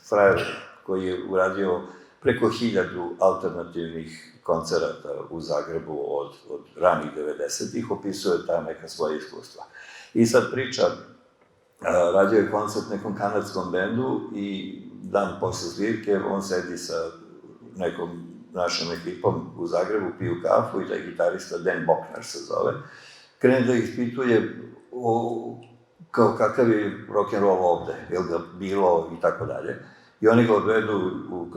[SPEAKER 2] frajer koji je uradio preko 1000 alternativnih koncerata u Zagrebu od ranih 90-ih, opisuje ta neka svoja iskustva. I sad priča, radio je koncert nekom kanadskom bendu i dan posle svirke on sedi sa nekom našom ekipom u Zagrebu, piju kafu i taj gitarista, Dan Boknar se zove, krene da ispituje kao kakav je rock'n'roll ovde, je li ga bilo i tako dalje. I oni ga odvedu u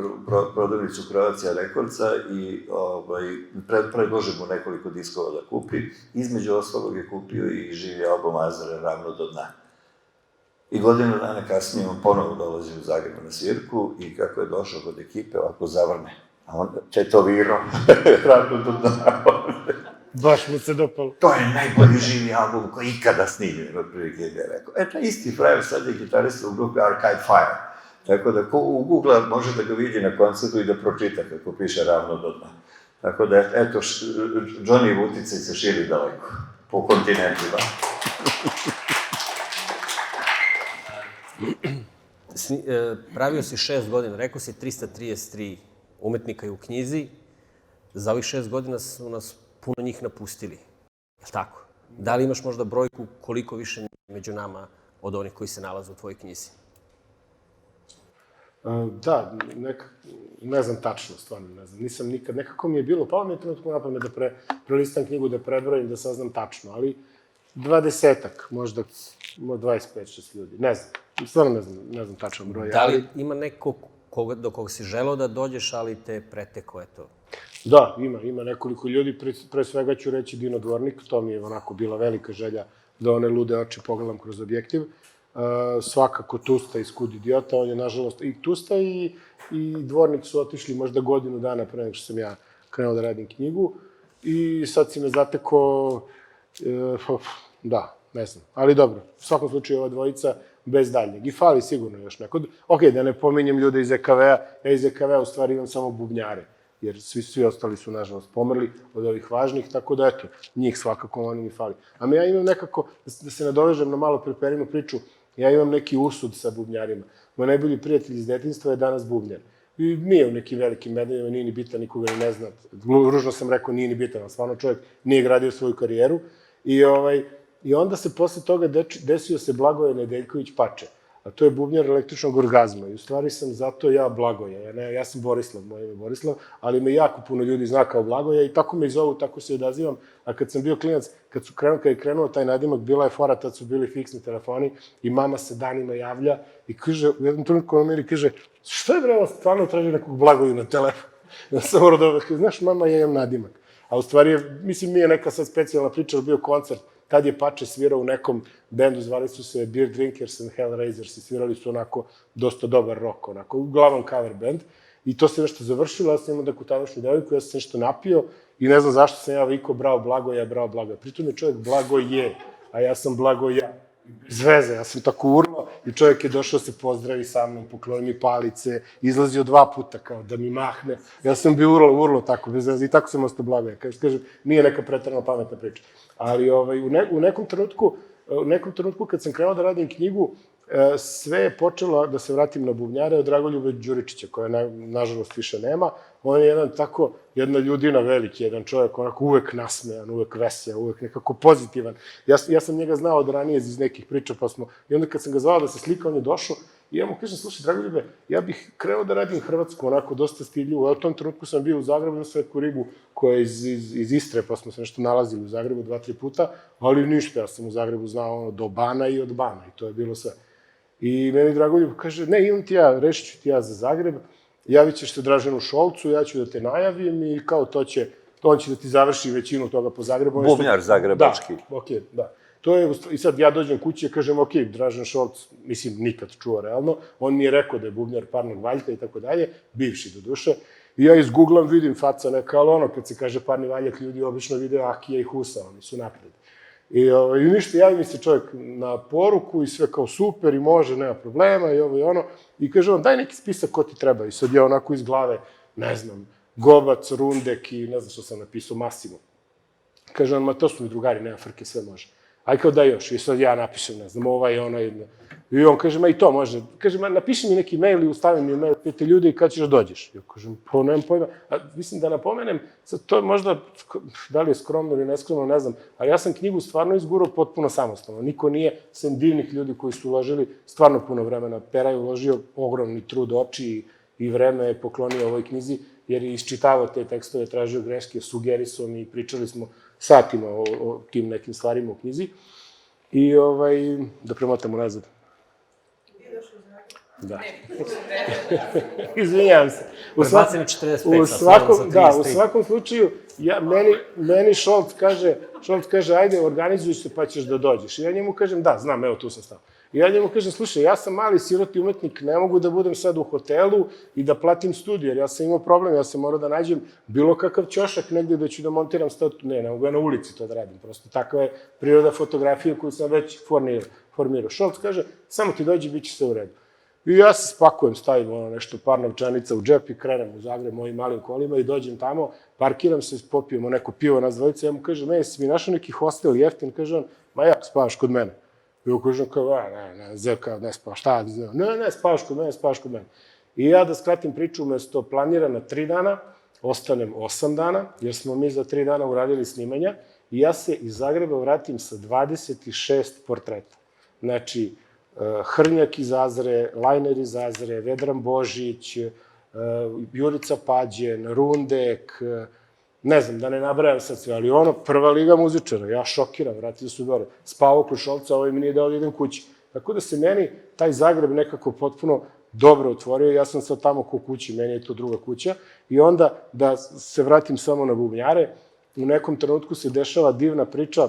[SPEAKER 2] prodavnicu Croatia Recordsa i predlože mu nekoliko diskova da kupi. Između ostalog je kupio i živi album Azara Ravno do dna. I godinu dana kasnije on ponovo dolazi u Zagrebu na svirku i kako je došao kod ekipe, ovako zavrne. A on tetovirao Ravno do dna.
[SPEAKER 3] Baš mu se dopalo.
[SPEAKER 2] To je najbolji živi album koji je ikada snimljen, otprilike je rekao. Taj isti frajer sad je gitarista u grupi Arcade Fire. Tako da ko u Google može da ga vidi na koncertu i da pročita kako piše Ravno do dna. Tako da, eto, Johnny uticaj se širi daleko, po kontinentima.
[SPEAKER 1] Pravio si 6 godina, rekao si 333 umetnika je u knjizi. Za ovih 6 godina su nas puno njih napustili. Je li tako? Da li imaš možda brojku koliko više među nama od onih koji se nalaze u tvojoj knjizi?
[SPEAKER 3] Da, ne znam tačno, stvarno ne znam. Nisam nikad, nekako mi je bilo, palo mi je trenutku na pamet da prelistam knjigu, da prebrojim, da saznam tačno, ali 20-ak, možda 25-6 ljudi, ne znam. Stvarno ne znam tačan broj.
[SPEAKER 1] Da li ima neko do koga si želeo da dođeš, ali te preteko, eto?
[SPEAKER 3] Da, ima nekoliko ljudi, pre svega ću reći Dino Dvornik, to mi je onako bila velika želja da one lude oči pogledam kroz objektiv. Svakako Tusta iz Kud idiota, on je nažalost i Tusta i Dvornik su otišli možda godinu dana pre nego što sam ja krenuo da radim knjigu i sad si me zateko, da, ne znam, ali dobro, u svakom slučaju ova dvojica bez daljnjeg i fali sigurno još neko. Ok, da ne pominjem ljude iz EKV-a, ja iz EKV-a u stvari imam samo bubnjare, jer svi ostali su nažalost pomrli od ovih važnih, tako da eto, njih svakako oni mi fali. A ja imam nekako, da se nadovežem na malo preperinu priču, ja imam neki usud sa bubnjarima. Moj najbolji prijatelj iz detinjstva je danas bubnjar. I nije u nekim velikim medijima, nije ni bitan, nikoga ni ne zna. Ružno sam rekao, nije ni bitan, ali stvarno čovjek nije gradio svoju karijeru. I onda se posle toga desio se Blagoje Nedeljković Pače. a to je bubnjar električnog orgazma. I u stvari sam zato ja Blagoje. Ja sam Borislav, moje ime je Borislav, ali me jako puno ljudi zna kao Blagoje i tako me i zovu, tako se odazivam. A kad sam bio klinac, kad je krenuo taj nadimak, bila je fora, tad su bili fiksni telefoni i mama se danima javlja i kaže, u jednom trenutku ona meni kaže, šta je bre, stvarno traži nekog Blagoju na telefon? Ja sam morao da kaže, znaš, mama, ja imam nadimak. A u stvari, mislim, nije neka sad specijalna priča, bio koncert, tad je Pače svirao u nekom bendu, zvali su se Beer Drinkers and Hellraisers i svirali su onako dosta dobar rock, onako, uglavnom cover band. I to se nešto završilo, ja sam imao neku tadašnju devojku, ja sam se nešto napio i ne znam zašto sam ja vikao bravo Blagoja, bravo Blagoja. Pritom je čovjek Blagoje, a ja sam Blagoja. Bez veze, ja sam tako urlao i čovjek je došao se pozdravi sa mnom, pokloni mi palice, izlazio 2 puta kao da mi mahne. Ja sam bio urlao tako, bez veze, i tako sam ostao Blagoja. Kažem, nije neka preterano pametna priča. Ali u nekom trenutku kad sam krenuo da radim knjigu, sve je počelo da se vratim na bubnjare od Dragoljube Đuričića, koja nažalost više nema. On je jedna ljudina veliki, jedan čovjek, onako uvek nasmejan, uvek vesel, uvek nekako pozitivan. Ja sam njega znao od ranije iz nekih priča, i onda kad sam ga zvao da se slika, on je došao i ja mu kažem, slušaj, Dragoljube, ja bih krenuo da radim Hrvatsku, onako dosta stiljivo. U tom trenutku sam bio u Zagrebu, imao sam neku ribu koja je iz Istre, pa smo se nešto nalazili u Zagrebu 2-3 puta, ali ništa, ja sam u Zagrebu znao do Bana i od Bana i to je bilo sve. I meni Dragoljub kaže, ne, imam ti ja, rešit ću ti ja za Zagreb, javit ćeš se Draženu Šolcu, ja ću da te najavim i kao on će da ti završi većinu toga po Zagrebu.
[SPEAKER 2] Bubnjar zagrebački.
[SPEAKER 3] Da, okej, da. I sad ja dođem kući i kažem, okej, Dražen Šolc, mislim, nikad čuo realno, on mi je rekao da je bubnjar Parnog Valjka i tako dalje, bivši do duše, i ja izgooglam, vidim faca neka, ali ono, kad se kaže Parni Valjak, ljudi obično vide Akija i Husa, oni su napred. I ništa, javi mi se čovjek na poruku i sve kao super i može, nema problema i ovo i ono. I kaže on, daj neki spisak ko ti treba. I sad ja onako iz glave, ne znam, Gobac, Rundek i ne znam što sam napisao, Massimo. Kaže on, ma to su mi drugari, nema frke, sve može. Aj kao daj još. I sad ja napišem, ne znam, ovaj, ono jedno. I on kaže, ma i to može. Kaže, ma napiši mi neki mail i ustavi mi mail, pite ljudi i kad ćeš da dođeš. Ja kažem, pa nemam pojma. A mislim da napomenem, sad to je možda, da li je skromno ili neskromno, ne znam, ali ja sam knjigu stvarno izgurao potpuno samostalno. Niko nije, sem divnih ljudi koji su uložili stvarno puno vremena. Pera je uložio ogromni trud, oči i vreme je poklonio ovoj knjizi, jer je isčitavao te tekstove, tražio greške, sugerisao mi i pričali smo satima o tim nekim stvarima u knjizi. I da premotamo nazad. Da. Izvinjavam se.
[SPEAKER 1] Prebacim 45.
[SPEAKER 3] Da, u svakom slučaju, meni Šolc kaže, ajde, organizuj se pa ćeš da dođeš. I ja njemu kažem, da, znam, evo tu sam stao. I ja njemu kažem, slušaj, ja sam mali siroti umetnik, ne mogu da budem sad u hotelu i da platim studiju, jer ja sam imao problem, ja sam morao da nađem bilo kakav ćošak negde da ću da montiram ne mogu ja na ulici to da radim, prosto takva je priroda fotografije koju sam već formirao. Šolc kaže, samo ti dođi, bit će sve u redu. I ja se spakujem, stavim nešto, par novčanica u džep i krenem u Zagreb mojim malim kolima i dođem tamo, parkiram se, popijemo neko pivo nas dvojice, ja mu kažem, jesi mi našao neki hostel jeftin, kaže on, ma ja, spavaš kod mene. I on kaže, ne spavaš, šta, ne, spavaš kod mene. I ja, da skratim priču, umesto planirana 3 dana, ostanem 8 dana, jer smo mi za 3 dana uradili snimanja, i ja se iz Zagreba vratim sa 26 portreta. Znači, Hrnjak iz Azre, Lajner iz Azre, Vedran Božić, Jurica Pađen, Rundek, ne znam, da ne nabrajam sad sve, ali prva liga muzičara, ja šokiram, vratio su gore, spavao kod Šolca, ovaj mi nije dao da idem kući. Tako da se meni taj Zagreb nekako potpuno dobro otvorio, ja sam sad tamo ko kući, meni je to druga kuća, i onda, da se vratim samo na bubnjare, u nekom trenutku se dešava divna priča,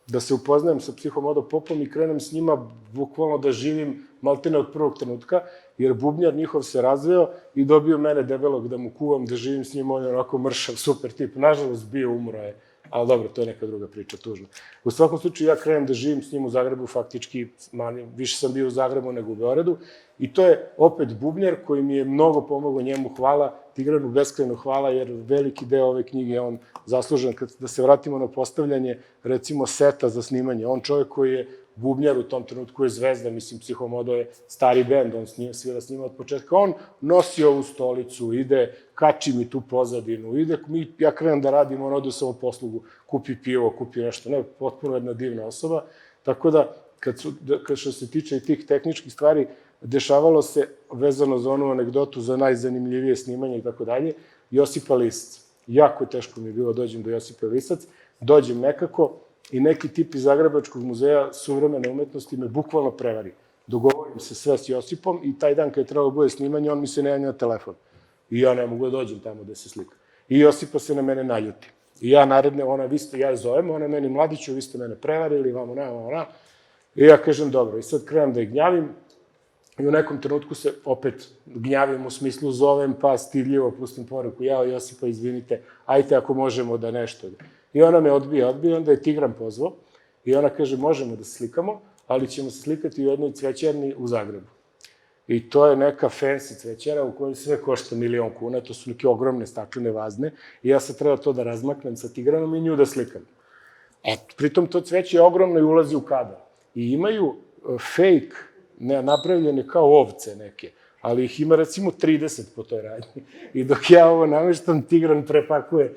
[SPEAKER 3] da se upoznajem sa Psihomodo Popom i krenem s njima bukvalno da živim maltene od prvog trenutka, jer bubnjar njihov se razveo i dobio mene debelog da mu kuvam, da živim s njim, on je onako mršav, super tip. Nažalost, bio, umro je, ali dobro, to je neka druga priča, tužno. U svakom slučaju, ja krenem da živim s njim u Zagrebu, faktički, više sam bio u Zagrebu nego u Beogradu, i to je opet bubnjar koji mi je mnogo pomogao, njemu hvala, Tigranu beskrajno hvala, jer veliki deo ove knjige je on zaslužen. Da se vratimo na postavljanje, recimo, seta za snimanje, on čovjek koji je bubnjar u tom trenutku je zvezda, mislim, Psihomodo je stari bend, on svira s njima od početka, on nosi ovu stolicu, ide, kači mi tu pozadinu, ja krenem da radim, on ode samo poslugu, kupi pivo, kupi nešto, ne, potpuno jedna divna osoba, tako da što se tiče i tih tehničkih stvari, dešavalo se, vezano za onu anegdotu, za najzanimljivije snimanje i tako dalje, Josipa Lisac. Jako je teško mi je bilo dođem do Josipa Lisac, dođem nekako i neki tip iz Zagrebačkog muzeja suvremene umetnosti me bukvalno prevari. Dogovorim se sve s Josipom i taj dan kad je trebalo bude snimanje, on mi se ne javlja na telefon. I ja ne mogu da dođem tamo da se slikam. I Josipa se na mene naljuti. I ja naredne, ja je zovem, ona meni Mladiću, vi ste mene prevarili, vamo. I ja kažem, dobro, i sad krenem da ih gnjavim, i u nekom trenutku se opet gnjavim u smislu zovem, pa stidljivo pustim poruku, jao Josipa, izvinite, ajte ako možemo da nešto. I ona me odbija, onda je Tigran pozvao i ona kaže, možemo da se slikamo, ali ćemo se slikati u jednoj cvećarni u Zagrebu. I to je neka fancy cvećara u kojoj sve košta 1.000.000 kuna, to su neke ogromne staklene vazne, i ja sad treba to da razmaknem sa Tigranom i nju da slikam. Pritom to cveće je ogromno i ulazi u kadar. I imaju fake, napravljene kao ovce neke, ali ih ima recimo 30 po toj radnji. I dok ja ovo nameštam, Tigran prepakuje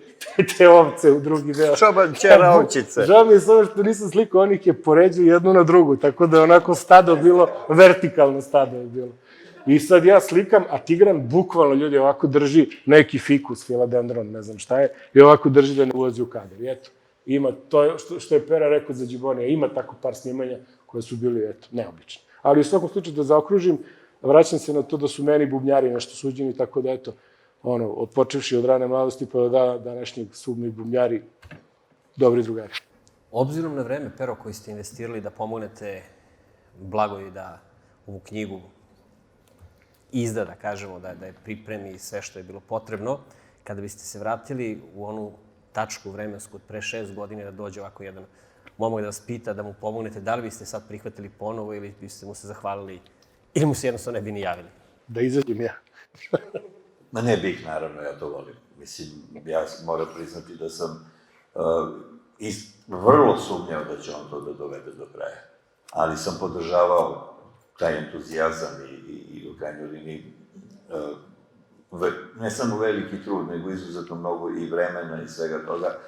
[SPEAKER 3] te ovce u drugi deo.
[SPEAKER 2] Čobančera ovčice.
[SPEAKER 3] Žao mi je samo što nisam slikao, on ih je poređao jednu na drugu, tako da je onako stado bilo, vertikalno stado je bilo. I sad ja slikam, a Tigran bukvalno, ljudi, ovako drži neki fikus, filadendron, ne znam šta je, i ovako drži da ne ulazi u kadar. I eto, ima, to je što je Pera rekao za Džibonija, ima tako par snimanja koje su bili, eto, neobični. Ali u svakom slučaju da zaokružim, vraćam se na to da su meni bubnjari nešto suđeni, tako da eto, počevši od rane mladosti pa do današnjeg su mi bubnjari dobri drugari.
[SPEAKER 1] Obzirom na vreme, Pero, koji ste investirali da pomognete Blagovi da ovu knjigu izda, da kažemo, da je pripremi sve što je bilo potrebno, kada biste se vratili u onu tačku vremensku od pre 6 godina da dođe ovako jedan momak da vas pita, da mu pomognete, da li biste sad prihvatili ponovo ili biste mu se zahvalili ili mu se jednostavno ne bi ni javili?
[SPEAKER 3] Da izađem ja.
[SPEAKER 2] Ma ne bih, naravno, ja to volim. Mislim, ja moram priznati da sam vrlo sumnjao da će on to da dovede do kraja. Ali sam podržavao taj entuzijazam i u krajnjoj liniji ne samo veliki trud, nego izuzetno mnogo i vremena i svega toga.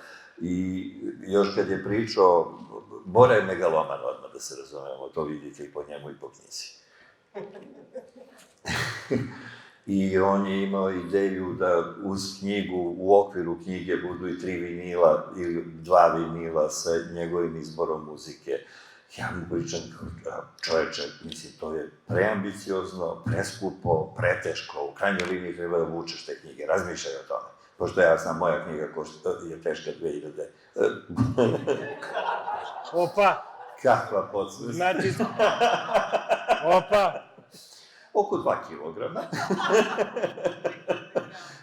[SPEAKER 2] I još kad je pričao, Bora je megaloman odmah, da se razumemo, to vidite i po njemu i po knjizi. I on je imao ideju da uz knjigu, u okviru knjige budu i 3 vinila ili 2 vinila sa njegovim izborom muzike. Ja mu pričam, čoveče, mislim, to je preambiciozno, preskupo, preteško, u krajnjoj liniji treba da vučeš te knjige, razmišljaj o tome. Pošto ja znam, moja knjiga je teška 2000.
[SPEAKER 3] Opa!
[SPEAKER 2] Kakva podsvest.
[SPEAKER 3] Znači, opa!
[SPEAKER 2] Oko 2 kilograma.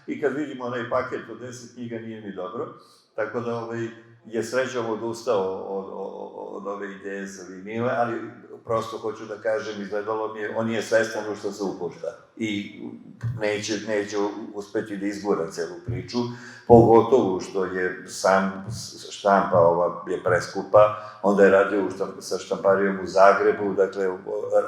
[SPEAKER 2] I kad vidimo onaj paket od 10 knjiga, nije mi dobro. Tako da je srećom odustao od ove ideje za vinile, ali prosto hoću da kažem, izgledalo mi je, on nije svestan u što se upušta. I neće uspeti da izgura celu priču, pogotovo što je sam štampa ova je preskupa, onda je radio sa štamparijom u Zagrebu, dakle,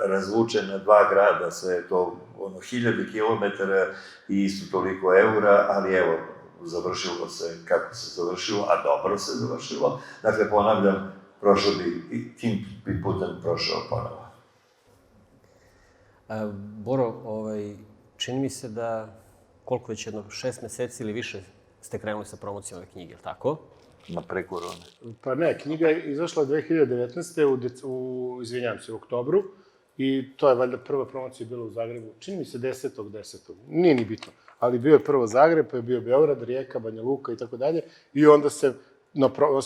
[SPEAKER 2] razvučen na 2 grada, sve je to 1000 kilometara i isto toliko eura, ali evo, završilo se kako se završilo, a dobro se završilo. Dakle, ponavljam, prošao bi, i tim bi putem prošao ponovo.
[SPEAKER 1] Boro, čini mi se da koliko već jedno 6 meseci ili više ste krenuli sa promocijom ove knjige, ili tako?
[SPEAKER 2] Na pre korone.
[SPEAKER 3] Pa ne, knjiga je izašla 2019. u oktobru, i to je valjda prva promocija bila u Zagrebu, čini mi se 10.10. Nije ni bitno, ali bio je prvo Zagreb, pa je bio Beograd, Rijeka, Banja Luka i tako dalje, i onda sam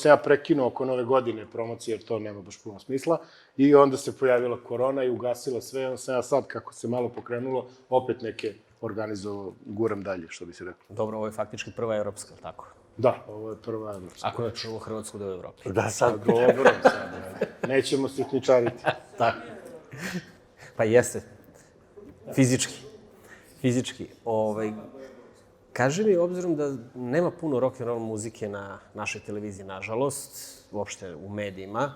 [SPEAKER 3] ja prekinuo oko Nove godine promocije, jer to nema baš puno smisla, i onda se pojavila korona i ugasila sve, onda sam ja sad, kako se malo pokrenulo, opet neke organizovao, guram dalje, što bi se rekao.
[SPEAKER 1] Dobro, ovo je faktički prva evropska, ili tako?
[SPEAKER 3] Da, ovo je prva evropska.
[SPEAKER 1] Ako je čuo Hrvatsku da je u Evropi.
[SPEAKER 2] Da, sad.
[SPEAKER 3] Dobro, sad, nećemo se knjičariti.
[SPEAKER 1] Tako. Pa jeste. Fizički. Kaži mi, obzirom da nema puno rock and roll muzike na našoj televiziji, nažalost, uopšte u medijima,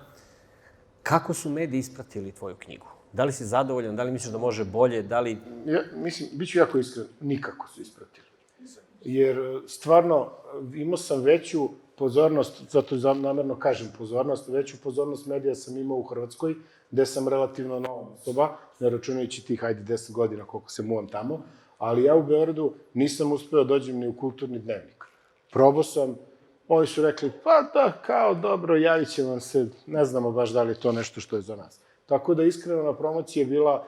[SPEAKER 1] kako su mediji ispratili tvoju knjigu? Da li si zadovoljan, da li misliš da može bolje, da li...
[SPEAKER 3] Ja, mislim, bit ću jako iskren, nikako su ispratili. Jer, stvarno, imao sam veću pozornost, zato namerno kažem pozornost, veću pozornost medija sam imao u Hrvatskoj gde sam relativno nova osoba, ne računajući tih, 10 godina koliko se muvam tamo, ali ja u Beogradu nisam uspeo da dođem ni u kulturni dnevnik. Probao sam, oni su rekli, pa da, kao dobro, javit će vam se, ne znamo baš da li je to nešto što je za nas. Tako da iskreno na promociji je bila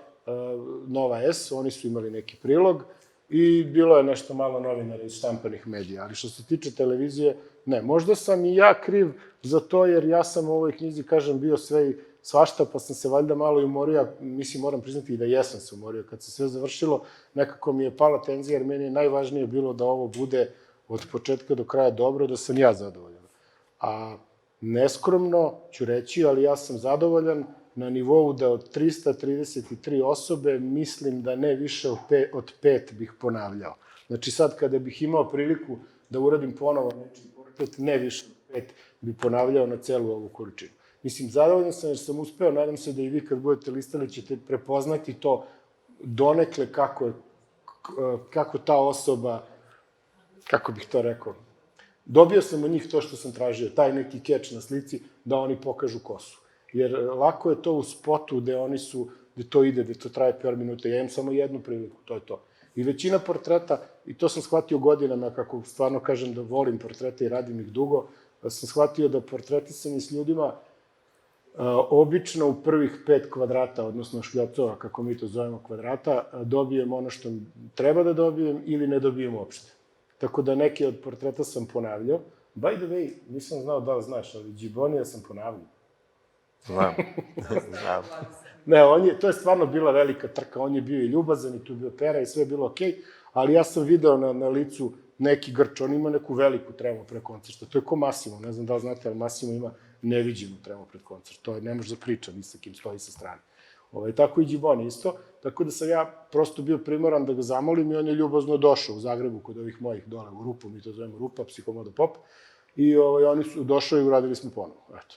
[SPEAKER 3] Nova S, oni su imali neki prilog i bilo je nešto malo novinara iz štampanih medija, ali što se tiče televizije, ne. Možda sam i ja kriv za to, jer ja sam u ovoj knjizi, kažem, bio sve i svašta, pa sam se valjda malo i umorio, mislim, moram priznati i da jesam se umorio. Kad se sve završilo, nekako mi je pala tenzija, jer meni je najvažnije bilo da ovo bude od početka do kraja dobro, da sam ja zadovoljan. A neskromno ću reći, ali ja sam zadovoljan na nivou da od 333 osobe mislim da ne više od 5 bih ponavljao. Znači sad kada bih imao priliku da uradim ponovo nečiji portret, ne više od 5 bih ponavljao na celu ovu količinu. Mislim, zadovoljan sam jer sam uspeo, nadam se da i vi kad budete listali ćete prepoznati to donekle kako ta osoba, kako bih to rekao, dobio sam od njih to što sam tražio, taj neki keč na slici da oni pokažu kosu. Jer lako je to u spotu gde to ide, gde to traje par minuta. Ja imam samo jednu priliku, to je to. I većina portreta, i to sam shvatio godinama, kako stvarno kažem da volim portrete i radim ih dugo, sam shvatio da portretisanje s ljudima obično u prvih 5 kvadrata, odnosno šljocova, kako mi to zovemo kvadrata, dobijem ono što treba da dobijem ili ne dobijem uopšte. Tako da neke od portreta sam ponavljao. By the way, nisam znao da li znaš, ali Džibonija sam ponavljao.
[SPEAKER 2] Znam.
[SPEAKER 3] Ne, to je stvarno bila velika trka, on je bio i ljubazan i tu bio pera i sve je bilo okej, ali ja sam video na licu neki grč, on ima neku veliku tremu pre koncerta, to je ko Massimo, ne znam da li znate, ali Massimo ima neviđenu tremu pred koncert, to je, ne može da priča ni sa kim stoji sa strane. Tako i Džiboni isto, tako da sam ja prosto bio primoran da ga zamolim i on je ljubazno došao u Zagrebu kod ovih mojih dole u Rupu, mi to zovemo Rupa, Psihomodo Pop, i oni su došao i uradili smo ponovo, eto.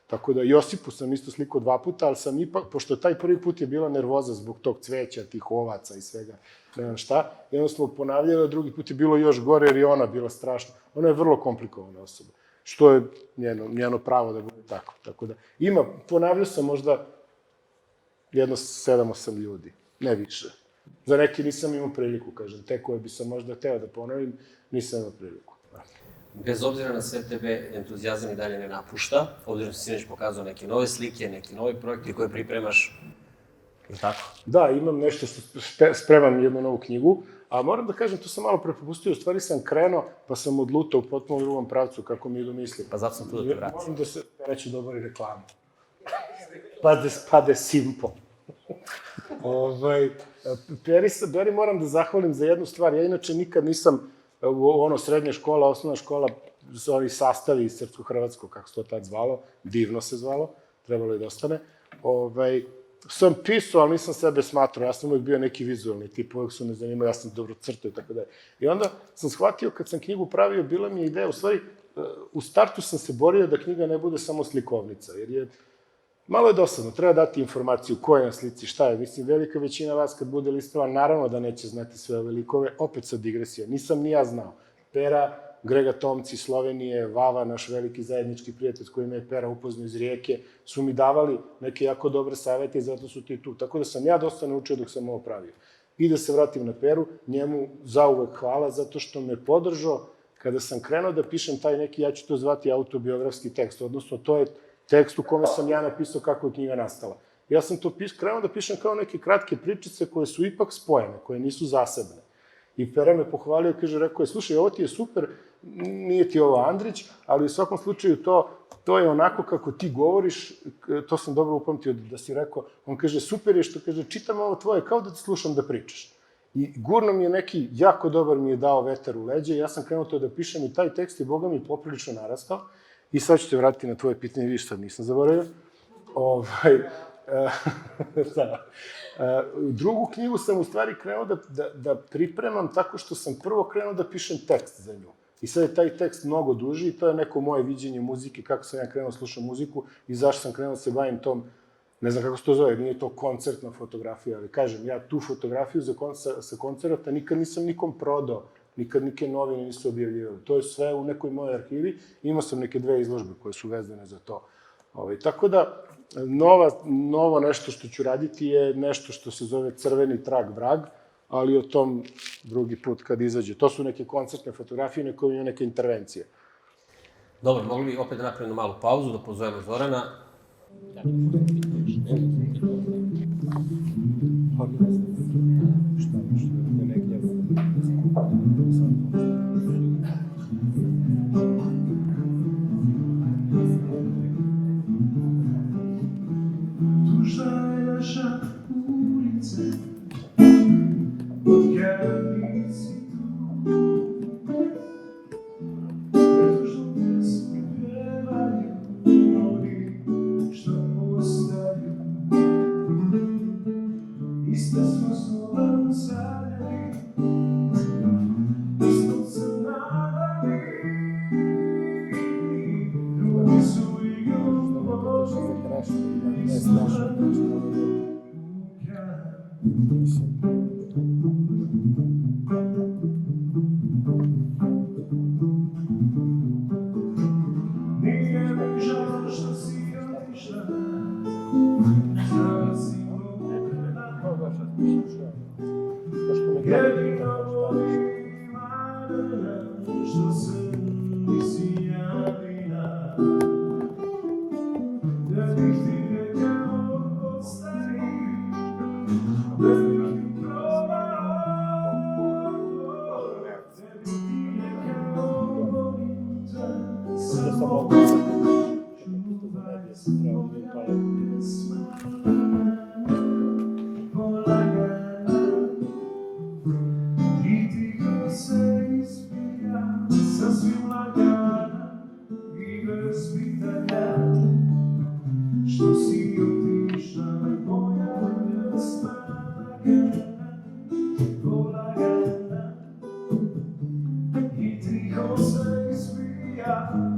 [SPEAKER 3] Tako da Josipu sam isto slikao 2 puta, ali sam ipak, pošto taj prvi put je bila nervoza zbog tog cveća, tih ovaca i svega, ne znam šta, i onda smo ponavljali, a drugi put je bilo još gore, jer i ona bila strašna. Ona je vrlo komplikovana osoba, što je njeno pravo da bude tako. Tako da, ponavljao sam možda jedno 7-8 ljudi, ne više. Za neki nisam imao priliku, kažem, te koje bi sam možda hteo da ponovim, nisam imao priliku.
[SPEAKER 1] Bez obzira na sve tebe, entuzijazam i dalje ne napušta, obzirom si sinoć pokazao neke nove slike, neki novi projekti koje pripremaš, ili tako?
[SPEAKER 3] Da, imam nešto što spremam jednu novu knjigu, a moram da kažem, to sam malo prepustio, u stvari sam krenuo, pa sam odlutao u potpuno drugom pravcu, kako mi idu misli.
[SPEAKER 1] Pa zato sam tu da te vratim.
[SPEAKER 3] Moram da se reći dobro i reklamu. Pade simpo. Peri moram da zahvalim za jednu stvar, ja inače nikad nisam srednja škola, osnovna škola, ovi sastavi iz srpsko-hrvatskog, kako se to tad zvalo, divno se zvalo, trebalo je da ostane, sam pisao, ali nisam sebe smatrao, ja sam uvijek bio neki vizualni tip, uvijek su me zanimali, ja sam dobro crtao i tako dalje. I onda sam shvatio, kad sam knjigu pravio, bila mi je ideja, u stvari, u startu sam se borio da knjiga ne bude samo slikovnica, jer je malo je dosadno, treba dati informaciju ko je na slici, šta je. Mislim, velika većina vas kad bude listala, naravno da neće znati sve ove likove, opet sa digresija. Nisam ni ja znao. Pera, Grega Tomci, Slovenije, Vava, naš veliki zajednički prijatelj s kojima je Pera upoznao iz Rijeke, su mi davali neke jako dobre savete i zato su ti tu. Tako da sam ja dosta naučio dok sam ovo pravio. I da se vratim na Peru, njemu zauvek hvala zato što me podržao kada sam krenuo da pišem taj neki, ja ću to zvati autobiografski tekst, odnosno to je tekst u kome sam ja napisao kako je knjiga nastala. Ja sam to krenuo da pišem kao neke kratke pričice koje su ipak spojene, koje nisu zasebne. I Pera me pohvalio i rekao je, slušaj, ovo ti je super, nije ti ovo Andrić, ali u svakom slučaju to je onako kako ti govoriš, to sam dobro upamtio da si rekao, on kaže, super je što kaže, čitam ovo tvoje, kao da te slušam da pričaš. I gurno mi je neki, jako dobar mi je dao vetar u leđe, ja sam krenuo to da pišem i taj tekst je, Boga mi, poprilično narastao. I sad ću te vratiti na tvoje pitanje, vidiš, sad nisam zaboravio. Drugu knjigu sam u stvari krenuo da pripremam tako što sam prvo krenuo da pišem tekst za nju. I sad je taj tekst mnogo duži i to je neko moje viđenje muzike, kako sam ja krenuo slušam muziku i zašto sam krenuo da se bavim tom, ne znam kako se to zove, nije to koncertna fotografija, ali kažem, ja tu fotografiju sa koncerta nikad nisam nikom prodao, nikad neke novine nisu objavljivali. To je sve u nekoj mojoj arhivi. Imao sam neke 2 izložbe koje su vezane za to. Tako da, Novo nešto što ću raditi je nešto što se zove Crveni trag vrag, ali o tom drugi put kad izađe. To su neke koncertne fotografije, neko ima neke intervencije.
[SPEAKER 1] Dobro, mogli bi opet da napravimo malu pauzu, da pozovemo Zorana.
[SPEAKER 5] Tužna je naša ulica, od kada nisi tu. Pretužnu pjesmu pjevaju oni što postaju. Iste smo snova sanjali, isto se nadali. Ljubavi su i govori, nije mi žao što si otišla, znala si lukana. Jedino volim Marana, što se nisi javila. Da bih ti rekao ostani, da bih ti probao, da bih ti rekao volim te, samo čuvaj svoja pjesma, polagana, i tiho se ispija, sasvim lagana i bez pitanja. Što si otišla, moja pjesma lagana, polagana, i tiho se izbija,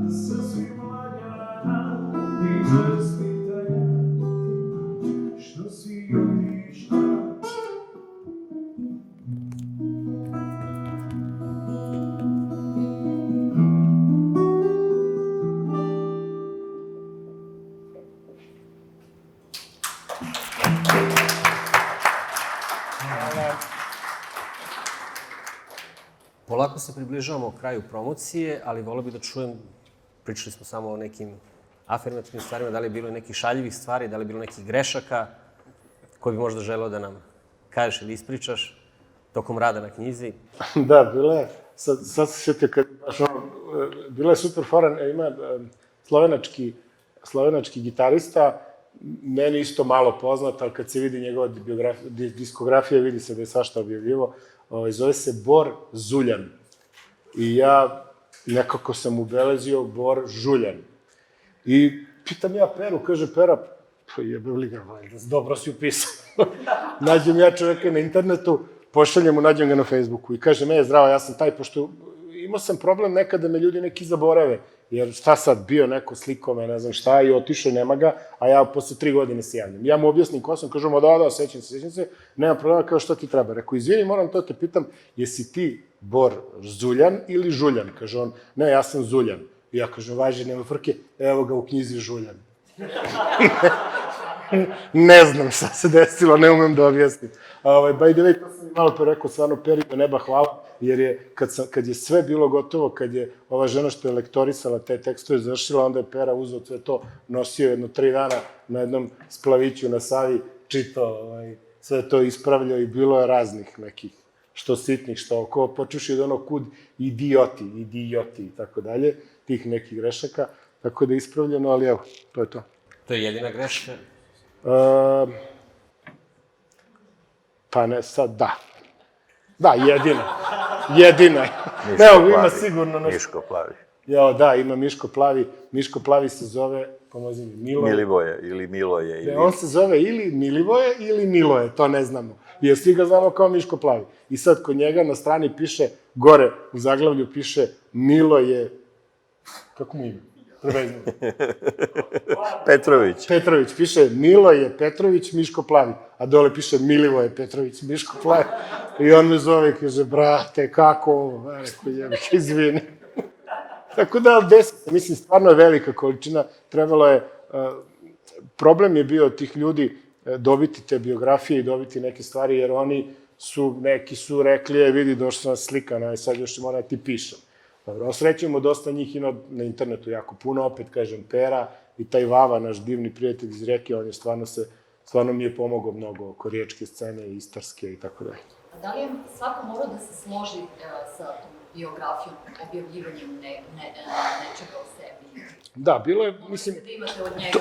[SPEAKER 5] sasvim lagana, i bez pitanja. Što si otišla.
[SPEAKER 1] Polako se približavamo kraju promocije, ali volio bih da čujem, pričali smo samo o nekim afirmativnim stvarima, da li je bilo nekih šaljivih stvari, da li je bilo nekih grešaka koje bi možda želeo da nam kažeš ili ispričaš tokom rada na knjizi.
[SPEAKER 3] Da, bila je, sad se sjetio kad, baš ono, bila je super fora, ima slovenački gitarista, meni isto malo poznat, ali kad se vidi njegova diskografija, vidi se da je svašta objavljivo, zove se Bor Zuljan. I ja nekako sam ubelezio Bor Žuljan. I pitam ja Peru, kaže Pera, pa jebe li ga, dobro si upisao. Nađem ja čoveka na internetu, pošaljem mu, nađem ga na Facebooku i kaže, zdravo, ja sam taj, pošto imao sam problem nekada da me ljudi neki zaborave, jer šta sad, bio neko sliko me, ne znam šta, i otišao, nema ga, a ja posle 3 godine se javljam. Ja mu objasnim ko sam, kažem, da, sećam se, nema problema, kao šta ti treba. Rekao, izvini, moram to te pitam, jesi ti Bor Zuljan ili Žuljan? Kaže on, ne, ja sam Zuljan. I ja kažem, važi, nema frke, evo ga u knjizi Žuljan. Ne znam šta se desilo, ne umem da objasnim. By the way, to sam malo pre rekao, stvarno, Peri do neba hvala, jer je, kad je sve bilo gotovo, kad je ova žena što je lektorisala te tekstove završila, onda je Pera uzeo sve to, nosio 3 dana na jednom splaviću na Savi, čitao, sve to ispravljao i bilo je raznih nekih, što sitnih, što oko, počuši od onog kud idioti i tako dalje, tih nekih grešaka, tako da je ispravljeno, ali evo, to je to.
[SPEAKER 1] To je jedina greška?
[SPEAKER 3] Pa ne, sad, da. Da, jedina je. Evo, ima sigurno nešto.
[SPEAKER 2] Miško plavi.
[SPEAKER 3] Jao, da, ima Miško plavi. Miško plavi se zove, pomozi mi, Miloje.
[SPEAKER 2] Milivoje ili Miloje. Ili...
[SPEAKER 3] On se zove ili Milivoje ili Miloje, to ne znamo. Jer svi ga znamo kao Miško plavi. I sad kod njega na strani piše, gore u zaglavlju piše Miloje, kako mu ime? Prevezno. Petrović. Piše Miloje Petrović, Miško plavi. A dole piše Milivoje Petrović, Miško plavi. I on me zove i kaže, brate, kako ovo? Rekao, jebik, izvini. Tako da, mislim, stvarno je velika količina. Trebalo je problem je bio tih ljudi dobiti te biografije i dobiti neke stvari, jer neki su rekli, vidi, došla sam slikana, sad još moram da ti pišem. Dobro, osrećemo, dosta njih ima na internetu jako puno, opet kažem, Pera i taj Vava, naš divni prijatelj iz Rijeke, on je stvarno mi je pomogao mnogo oko riječke scene, istarske i tako dalje.
[SPEAKER 6] A da li je svako morao da se složi sa tom biografijom, objavljivanjem nečega o sebi?
[SPEAKER 3] Da, bilo je, mislim...
[SPEAKER 6] Da imate od njega?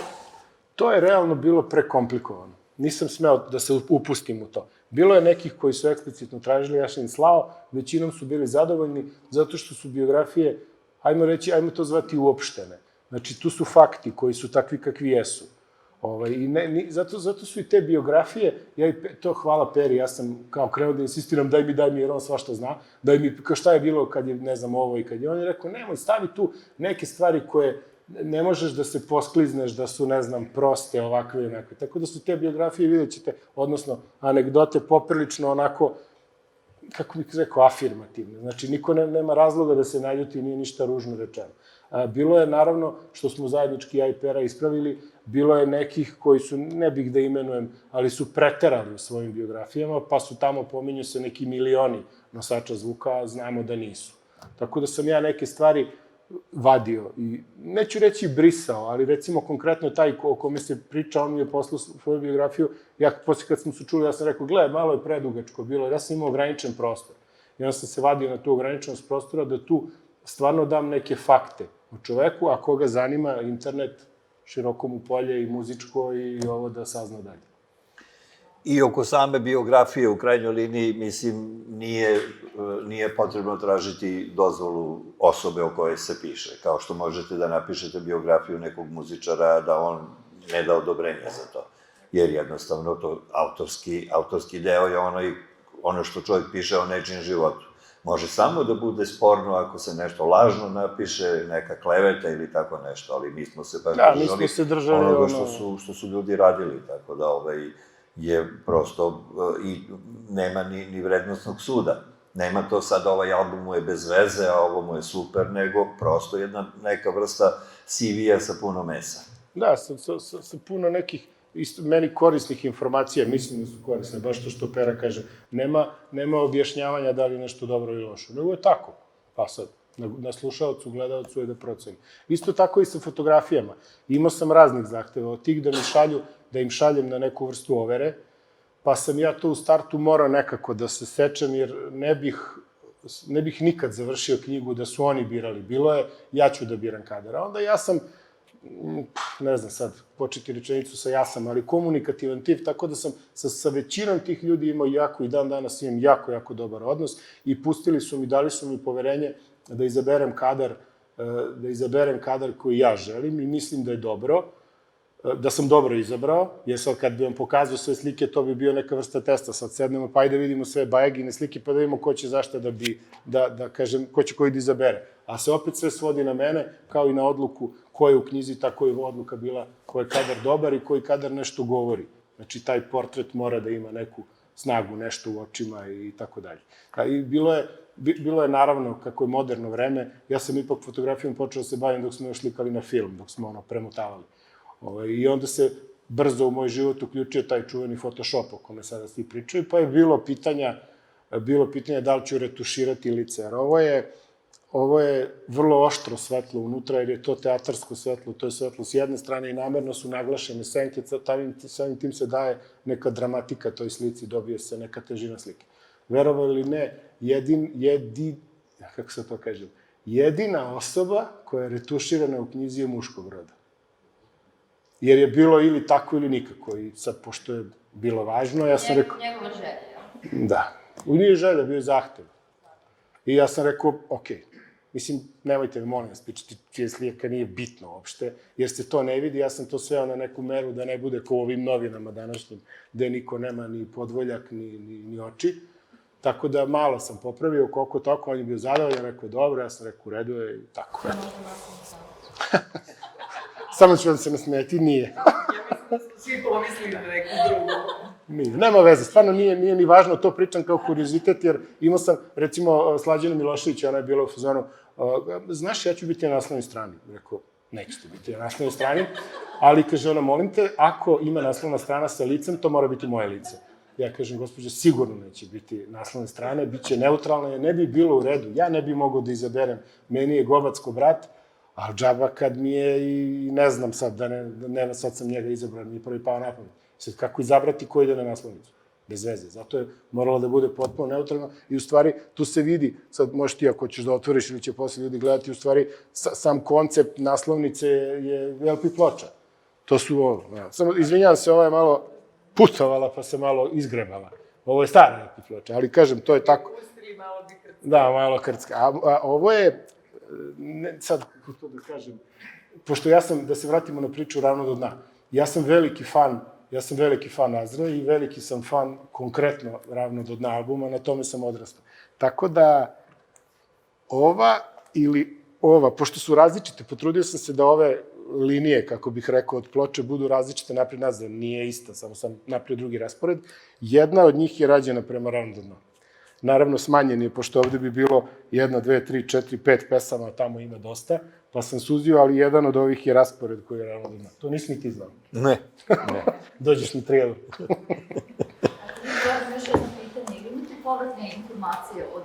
[SPEAKER 3] To je realno bilo prekomplikovano. Nisam smeo da se upustim u to. Bilo je nekih koji su eksplicitno tražili, ja sam im slao, većinom su bili zadovoljni, zato što su biografije, ajmo to zvati uopštene. Znači, tu su fakti koji su takvi kakvi jesu. Zato su i te biografije, to hvala Peri, ja sam kao krenuo da insistiram, daj mi, jer on svašta zna, daj mi, kao šta je bilo kad je, ne znam, ovo i kad je, on je rekao, nemoj, stavi tu neke stvari koje ne možeš da se posklizneš, da su, ne znam, proste, ovakve i onakve. Tako da su te biografije, vidjet ćete, odnosno, anegdote poprilično onako, kako bih rekao, afirmativne. Znači, niko nema razloga da se naljuti, nije ništa ružno rečeno. Bilo je, naravno, što smo zajednički ja i Pera ispravili, bilo je nekih koji su, ne bih da imenujem, ali su preterali u svojim biografijama, pa su tamo, pominju se, neki milioni nosača zvuka, a znamo da nisu. Tako da sam ja neke stvari vadio i, neću reći brisao, ali recimo konkretno taj o kome se priča, on mi je poslao svoju biografiju, ja posle kad smo se čuli, ja sam rekao, gle, malo je predugačko bilo, jer ja sam imao ograničen prostor. I onda sam se vadio na tu ograničenost prostora da tu stvarno dam neke fakte o čoveku, a koga zanima internet, široko mu polje i muzičko i ovo da sazna dalje.
[SPEAKER 2] I oko same biografije, u krajnjoj liniji, mislim, nije potrebno tražiti dozvolu osobe o kojoj se piše. Kao što možete da napišete biografiju nekog muzičara, da on ne da odobrenje za to. Jer jednostavno to autorski deo je ono što čovjek piše o nečim životu. Može samo da bude sporno ako se nešto lažno napiše, neka kleveta ili tako nešto, ali mi smo se baš držali onoga što su ljudi radili, tako da je prosto i nema ni vrednostnog suda. Nema to sad ovaj album mu je bez veze, a ovo mu je super, nego prosto jedna neka vrsta CV-a sa puno mesa.
[SPEAKER 3] Da, sa puno nekih meni korisnih informacija, mislim da su korisne, baš to što Pera kaže, nema objašnjavanja da li je nešto dobro ili loše, nego je tako, pa sad, na slušalcu, gledalcu je da proceni. Isto tako i sa fotografijama. Imao sam raznih zahteva, od tih da im šaljem na neku vrstu overe, pa sam ja to u startu morao nekako da se sečem, jer ne bih nikad završio knjigu da su oni birali. Bilo je, ja ću da biram kadar. A onda ja sam, ne znam sad, početi rečenicu sa ja sam, ali komunikativan tip, tako da sam sa većinom tih ljudi imao i dan danas imam jako dobar odnos i pustili su mi, dali su mi poverenje da izaberem kadar koji ja želim i mislim da je dobro, da sam dobro izabrao, jer sad kad bi vam pokazao sve slike, to bi bio neka vrsta testa, sad sednemo pa i da vidimo sve bajegine slike, pa da vidimo ko će zašta da kažem, ko će koji da izabere. A se opet sve svodi na mene, kao i na odluku ko je u knjizi, tako je odluka bila ko je kadar dobar i koji kadar nešto govori. Znači, taj portret mora da ima neku snagu, nešto u očima i tako dalje. I bilo je naravno, kako je moderno vreme, ja sam ipak fotografijom počeo da se bavim dok smo još slikali na film, dok smo premotavali. I onda se brzo u moj život uključio taj čuveni Photoshop o kome sada svi pričaju, pa je bilo pitanja da li ću retuširati lice, jer ovo je vrlo oštro svetlo unutra, jer je to teatarsko svetlo, to je svetlo s jedne strane i namerno su naglašene senke, samim tim se daje neka dramatika toj slici, dobije se neka težina slike. Verovali ili ne, kako se to kažem, jedina osoba koja je retuširana u knjizi je muškog roda. Jer je bilo ili tako ili nikako. I sad, pošto je bilo važno, ja sam rekao...
[SPEAKER 6] Njegova želja.
[SPEAKER 3] Da. Nije želja, bio je zahtev. I ja sam rekao, okej. Mislim, nemojte mi, molim vas, pričati čija slika nije bitno uopšte, jer se to ne vidi. Ja sam to sveo na neku meru da ne bude kao ovim novinama današnjim, gde niko nema ni podvoljak, ni oči. Tako da malo sam popravio, koliko toliko, on je bio zadovoljan, rekao je dobro, ja sam rekao u redu je i tako. Samo ću vam se nasmijeti, nije.
[SPEAKER 5] Ja mislim da smo svi pomislili na neku drugu.
[SPEAKER 3] Nije, nema veze, stvarno nije ni važno, to pričam kao kuriozitet, jer imao sam, recimo, Slađana Miloševića, ona je bila u fazonu, znaš, ja ću biti na naslovnoj strani. Rekao, nećete biti na naslovnoj strani, ali kaže ona, molim te, ako ima naslovna strana sa licem, to mora biti moje lice. Ja kažem, gospođo, sigurno neće biti naslovne strane, bit će neutralne, ne bi bilo u redu, ja ne bi mogao da izaberem, meni je Gobacko brat, a džaba kad mi je i ne znam sad, sad sam njega izabrao, mi je prvi pao na pamet. Sad, kako izabrati ko ide na naslovnicu? Bez veze. Zato je moralo da bude potpuno neutralno i u stvari tu se vidi, sad možeš ti ako ćeš da otvoriš ili će posle ljudi gledati, u stvari sam koncept naslovnice je LP ploča. To su ovo. Samo, izvinjam se, ova je malo putovala pa se malo izgrebala. Ovo je stara LP ploča, ali kažem, to je tako. Da, malo krcka. A ovo je, sad, kako to da kažem, pošto ja sam, da se vratimo na priču Ravno do dna, ja sam veliki fan Azra i veliki sam fan konkretno Ravno do dna albuma, na tome sam odrastao. Tako da, ova ili ova, pošto su različite, potrudio sam se da ove linije, kako bih rekao, od ploče budu različite napred nazad, nije ista, samo sam napred drugi raspored. Jedna od njih je rađena prema Ravno do dna. Naravno, smanjen je, pošto ovde bi bilo 1, 2, 3, 4, 5 pesama, tamo ima dosta, pa sam suzio, ali jedan od ovih je raspored koji je Ravno do dna. To nisi ni ti znao.
[SPEAKER 2] Ne.
[SPEAKER 3] Dođeš na trijelu.
[SPEAKER 6] Ako vi još jedno pitanje, ili imate povratne informacije od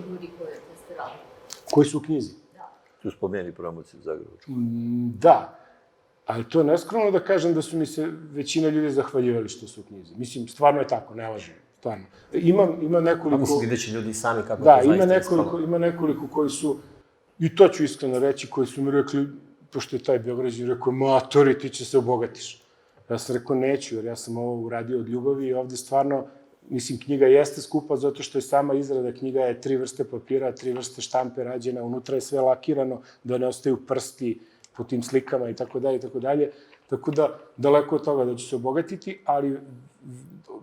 [SPEAKER 6] ljudi koje ste radili?
[SPEAKER 3] Koji su u knjizi?
[SPEAKER 2] Tu spomeni promociju Zagrebačku.
[SPEAKER 3] Da, ali to je neskromno da kažem da su mi se većina ljudi zahvaljivali što su u knjizi. Mislim, stvarno je tako, ne lažem, stvarno. Ima nekoliko...
[SPEAKER 1] Mislim, vidjet će ljudi sami kako
[SPEAKER 3] da,
[SPEAKER 1] to zaista iskreno.
[SPEAKER 3] ima nekoliko koji su, i to ću iskreno reći, koji su mi rekli, pošto je taj Beograđan rekao, matori, ti će se obogatiš. Ja sam rekao, neću, jer ja sam ovo uradio od ljubavi i ovde stvarno, mislim, knjiga jeste skupa zato što je sama izrada, knjiga je 3 vrste papira, 3 vrste štampe rađena, unutra je sve lakirano, da ne ostaju prsti po tim slikama i tako dalje, i tako dalje. Tako da, daleko od toga da ću se obogatiti, ali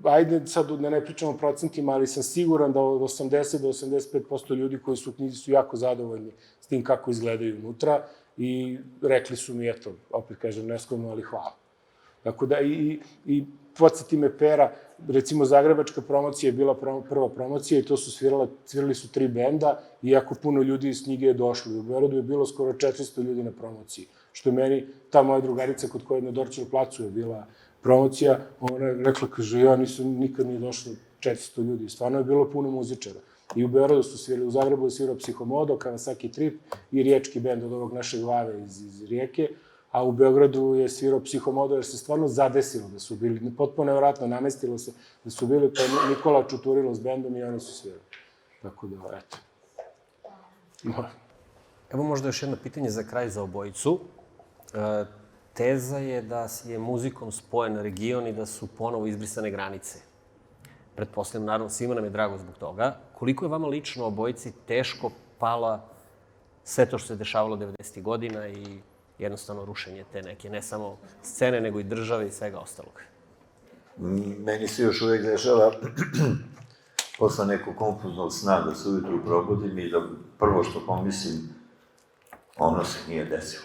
[SPEAKER 3] ajde sad da ne pričamo o procentima, ali sam siguran da od 80 do 85% ljudi koji su u knjizi su jako zadovoljni s tim kako izgledaju unutra i rekli su mi, eto, opet kažem, neskromno, ali hvala. Tako da, i podsjeti me Pera, recimo Zagrebačka promocija je bila prva promocija i to su svirali su 3 benda i jako puno ljudi iz knjige je došlo. U Beogradu je bilo skoro 400 ljudi na promociji, što je meni, ta moja drugarica kod koje na Dorčevu placu je bila promocija, ona je rekla, kaže, ja nikad nije došlo 400 ljudi. Stvarno je bilo puno muzičara. I u Beogradu su svirali, u Zagrebu je svirao Psihomodo, Kawasaki Trip i riječki bend od ovog našeg Glave iz Rijeke, a u Beogradu je svirao Psihomodo jer se stvarno zadesilo da su bili, potpuno nevratno namestilo se da su bili, pa Nikola Čuturilo s bendom i oni su svirali. Tako da, eto.
[SPEAKER 1] Evo možda još jedno pitanje za kraj za obojicu. Teza je da je muzikom spojen region i da su ponovo izbrisane granice. Pretpostavljam, naravno, svima nam je drago zbog toga. Koliko je vama lično obojici teško pala sve to što se dešavalo 90. godina i jednostavno rušenje te neke, ne samo scene, nego i države i svega ostalog?
[SPEAKER 2] Meni se još uvek dešava posle nekog konfuznog sna da se ujutru probudim i da prvo što pomislim, ono se nije desilo.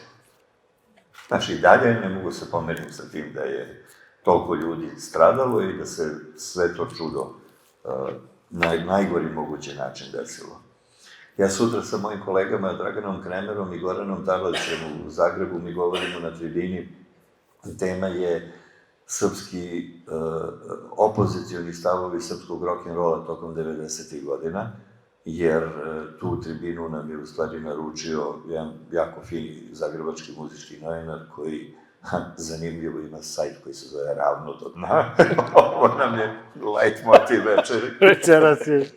[SPEAKER 2] Znači, i dalje ne mogu se pomerim sa tim da je toliko ljudi stradalo i da se sve to čudo na najgori mogući način desilo. Ja sutra sa mojim kolegama Draganom Kremerom i Goranom Tarlaćem u Zagrebu mi govorimo na tribini. Tema je srpski opozicioni stavovi srpskog rock'n'rolla tokom 90. godina, jer tu tribinu nam je u stvari naručio jedan jako fini zagrebački muzički novinar koji, zanimljivo, ima sajt koji se zove Ravno do dna. Ovo nam je light motiv večeri.
[SPEAKER 3] Večeras je.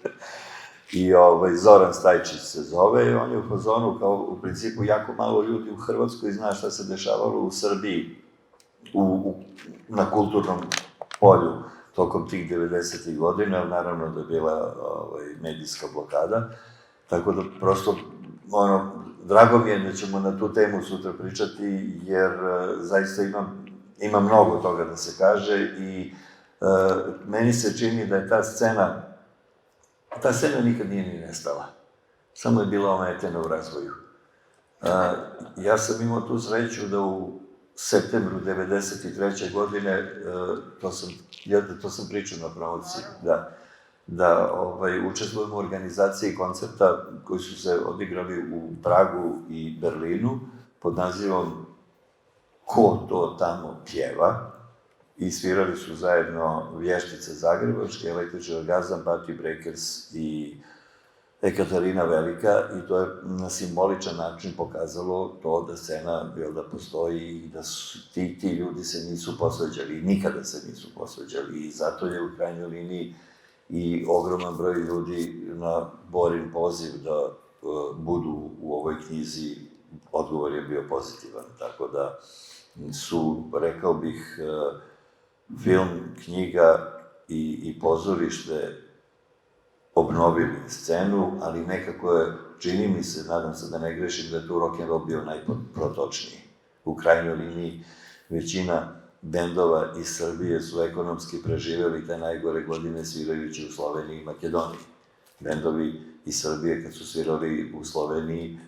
[SPEAKER 2] I Zoran Stajčić se zove i on je u fazonu, kao u principu jako malo ljudi u Hrvatskoj zna šta se dešavalo u Srbiji na kulturnom polju tokom tih 90. godina, naravno da je bila medijska blokada, tako da prosto, drago mi je da ćemo na tu temu sutra pričati, jer zaista ima mnogo toga da se kaže i meni se čini da je ta scena nikad nije ni nestala, samo je bila ometena u razvoju. Ja sam imao tu sreću da u septembru 1993. godine, to sam pričao na promociji, da učestvujem u organizaciji koncerta koji su se odigrali u Pragu i Berlinu, pod nazivom Ko to tamo pjeva, i svirali su zajedno Vještice Zagrebačke, Električni orgazam, Party Breakers i Ekaterina Velika, i to je na simboličan način pokazalo to da scena da postoji i da ti ljudi se nisu posvađali, nikada se nisu posvađali, i zato je u krajnjoj liniji i ogroman broj ljudi na Borin poziv da budu u ovoj knjizi, odgovor je bio pozitivan, tako da su, rekao bih, film, knjiga i pozorište obnovili scenu, ali nekako je, čini mi se, nadam se da ne grešim, da je tu rock'n'roll bio najprotočniji. U krajnjoj liniji, većina bendova iz Srbije su ekonomski preživeli te najgore godine svirajući u Sloveniji i Makedoniji. Bendovi iz Srbije, kad su svirali u Sloveniji,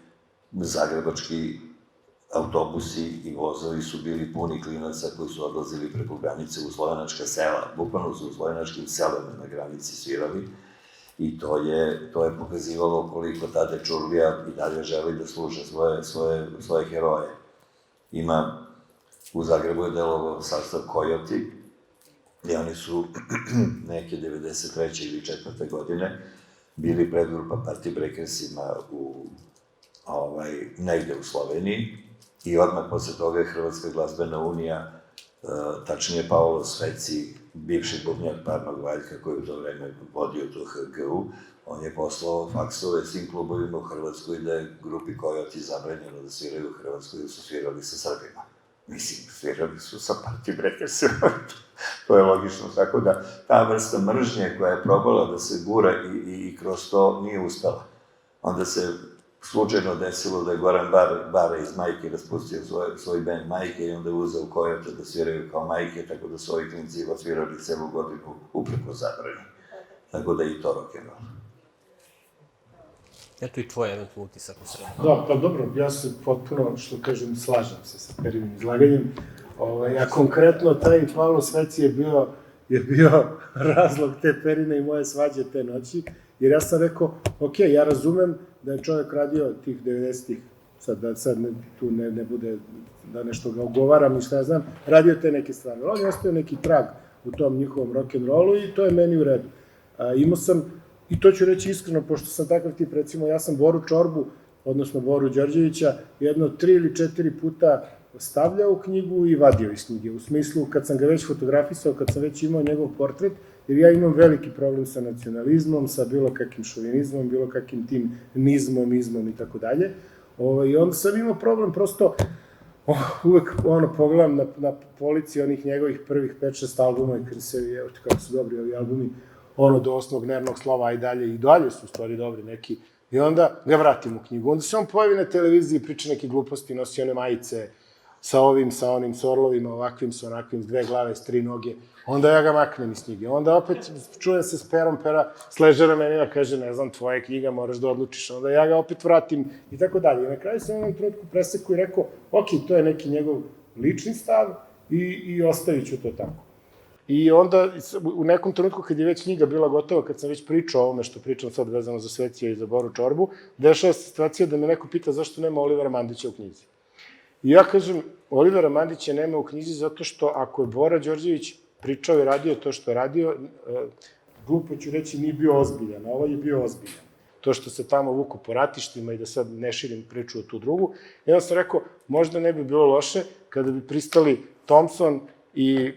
[SPEAKER 2] zagrebački autobusi i vozovi su bili puni klinaca koji su odlazili preko granice u slovenačka sela. Bukvalno su u slovenačkim selama na granici svirali, i to je pokazivalo koliko Tade Čurlija i dalje želi da služe svoje heroje. Ima, u Zagrebu je delovao sastav Kojoti, i oni su neke 93. ili 4. godine bili predgrupa Party Breakersima negde u Sloveniji, i odmah posle toga je Hrvatska glazbena unija, tačnije Paolo Sveci, bivši bubnjar Parnog Valjka, koji u to vreme vodio tu HGU, on je poslao faksove svim klubovima u Hrvatskoj da je grupi Kojoti zabranjeno da sviraju u Hrvatskoj, da su svirali sa Srbima. Mislim, svirali su sa Party Breakersima, to je logično, tako da ta vrsta mržnje koja je probala da se gura i kroz to nije uspela. Onda se slučajno desilo da je Goran Bara iz Majke raspustio svoj band Majke, i onda je uzeo Kojote da sviraju kao Majke, tako da su ovi klinci svirali celu godinu upreko zabrani. Tako da i to rock'n'roll.
[SPEAKER 1] Eto i tvoj eventualno utisak u sve.
[SPEAKER 3] Da, pa dobro, ja se potpuno, što kažem, slažem se sa Perinim izlaganjem. A konkretno, taj Pavlo Sveci je bio razlog te Perine i moje svađe te noći, jer ja sam rekao, ok, ja razumem da je čovjek radio tih 90-ih, sad tu ne bude da nešto ga ogovaram i šta ja znam, radio te neke stvari. On je ostavio neki trag u tom njihovom rock'n'rollu i to je meni u redu. Imao sam, i to ću reći iskreno, pošto sam takav tip, recimo, ja sam Boru Čorbu, odnosno Boru Đorđevića, jedno 3 ili 4 puta stavljao u knjigu i vadio iz knjige. U smislu, kad sam ga već fotografisao, kad sam već imao njegov portret, jer ja imam veliki problem sa nacionalizmom, sa bilo kakvim šovinizmom, bilo kakvim tim nizmom, izmom i tako dalje. I onda sam imao problem, prosto, uvek pogledam na polici onih njegovih prvih 5-6 albuma i kada se, evo kako su dobri ovi albumi, do 8. nervnog slova, a i dalje su u stvari dobri neki. I onda ga vratim u knjigu. Onda se on pojavi na televiziji, priča neke gluposti, nosi one majice sa ovim, sa onim, s orlovima, ovakvim, s onakvim, s 2 glave, s 3 noge. Onda ja ga maknem iz knjige. Onda opet čujem se s Perom, Pera sleže ramenima, kaže, ne znam, tvoja knjiga, moraš da odlučiš. Onda ja ga opet vratim i tako dalje. I na kraju sam u jednom trenutku presekao i rekao, ok, to je neki njegov lični stav i ostavit ću to tako. I onda, u nekom trenutku, kad je već knjiga bila gotova, kad sam već pričao o ovome što pričam sad vezano za Svecija i za Boru Čorbu, dešava se situacija da me neko pita zašto nema Olivera Mandića u knjizi. I ja kažem, Olivera Mandića nema u knjizi zato što ako je Bora Đorđević pričao i radio to što je radio, glupo ću reći, nije bio ozbiljan, a ovo je bio ozbiljan. To što se tamo vuku po ratištima i da sad ne širim priču o tu drugu. I onda sam rekao, možda ne bi bilo loše kada bi pristali Thompson i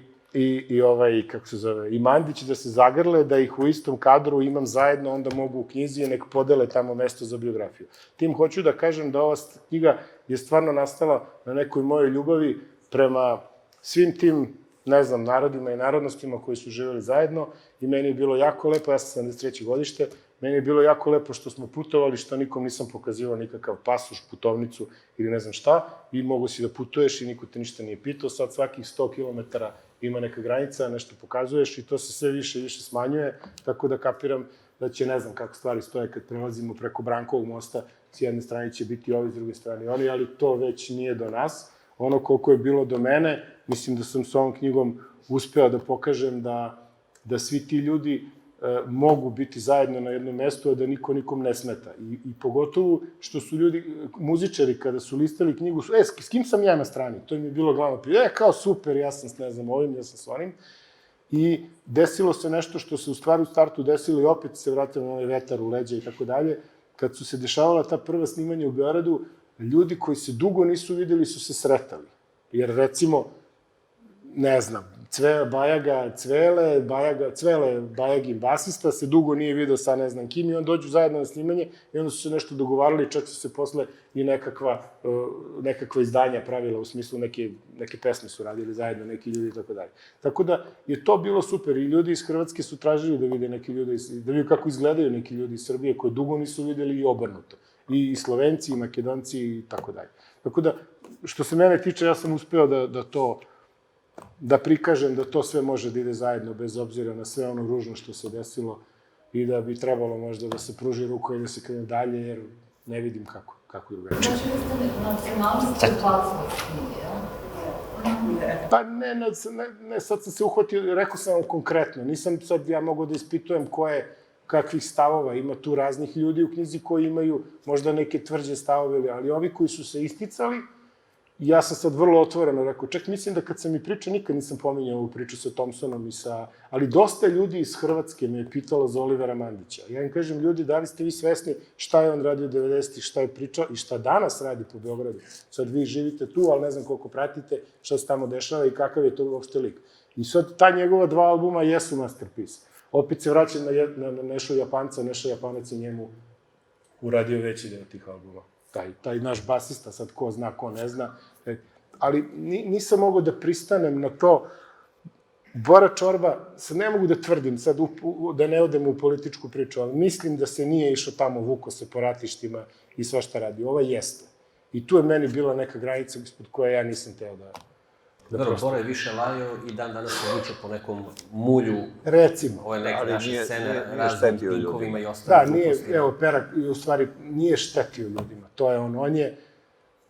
[SPEAKER 3] Mandić da se zagrle, da ih u istom kadru imam zajedno, onda mogu u knjizi i nek podele tamo mesto za biografiju. Tim hoću da kažem da ova knjiga je stvarno nastala na nekoj mojoj ljubavi prema svim tim, ne znam, narodima i narodnostima koji su živjeli zajedno i meni je bilo jako lepo, ja sam 73. godište, meni je bilo jako lepo što smo putovali, što nikom nisam pokazivao nikakav pasoš, putovnicu ili ne znam šta, i mogu si da putuješ i niko te ništa nije pitao, sad svakih 100 km ima neka granica, nešto pokazuješ i to se sve više i više smanjuje, tako da kapiram da će, ne znam kako stvari stoje kad prelazimo preko Brankovog mosta, s jedne strane će biti ovi, s druge strane oni, ali to već nije do nas. Ono koliko je bilo do mene, mislim da sam s ovom knjigom uspeo da pokažem da svi ti ljudi mogu biti zajedno na jednom mestu, a da niko nikom ne smeta. I pogotovo što su ljudi, muzičari, kada su listali knjigu, s kim sam ja na strani? To im je bilo glavno. Kao super, ja sam s ne znam ovim, ja sam s onim. I desilo se nešto što se u stvari u startu desilo i opet se vratilo na onaj vetar u leđa i tako dalje. Kad su se dešavala ta prva snimanja u Beogradu, ljudi koji se dugo nisu videli su se sretali. Jer recimo, ne znam, Cvele, Bajagin basista, se dugo nije video sa ne znam kim i on dođu zajedno na snimanje i onda su se nešto dogovarali, čak su se posle i nekakva izdanja pravila, u smislu neke pesme su radili zajedno, neki ljudi i tako dalje. Tako da je to bilo super i ljudi iz Hrvatske su tražili da vide neki ljudi, da vide kako izgledaju neki ljudi iz Srbije koje dugo nisu videli i obrnuto. I Slovenci, i Makedonci i tako dalje. Tako da, što se mene tiče, ja sam uspeo da prikažem da to sve može da ide zajedno, bez obzira na sve ono ružno što se desilo i da bi trebalo možda da se pruži ruku i da se krene dalje, jer ne vidim kako je drugačije.
[SPEAKER 6] Znači, vi ste nacionalnosti upacili s knjige, jel?
[SPEAKER 3] Pa ne, sad sam se uhvatio, rekao sam vam konkretno, nisam sad ja mogu da ispitujem kakvih stavova, ima tu raznih ljudi u knjizi koji imaju možda neke tvrđe stavove, ali ovi koji su se isticali, ja sam sad vrlo otvoreno rekao, čak mislim da kad sam mi pričao, nikad nisam pominjao ovu priču sa Thompsonom ali dosta ljudi iz Hrvatske me je pitalo za Olivera Mandića. Ja im kažem, ljudi, da li ste vi svesni šta je on radio 90-ih, šta je pričao i šta danas radi po Beogradu? Sad vi živite tu, ali ne znam koliko pratite, šta se tamo dešava i kakav je to uopšte lik. I sad ta njegova 2 albuma jesu masterpiece. Opet se vraćam na Nešo Japanca, Nešo Japanac je njemu uradio veći deo tih albuma. Taj naš basista, sad ko zna, ko ne zna. Ali nisam mogao da pristanem na to. Bora Čorba, sad ne mogu da tvrdim, sad da ne odem u političku priču, ali mislim da se nije išao tamo, vuko se po ratištima i svašta radi. Ova jeste. I tu je meni bila neka granica ispod koje ja nisam teo da
[SPEAKER 1] Dobro, Bora je više lajao i dan danas se vuče po nekom mulju.
[SPEAKER 3] Recimo.
[SPEAKER 1] Ove neke naše scene, raznim pinkovima i
[SPEAKER 3] Da,
[SPEAKER 1] ostalim
[SPEAKER 3] nije,
[SPEAKER 1] glupostima.
[SPEAKER 3] evo, Perak, u stvari, nije štetio ljudima. To je on je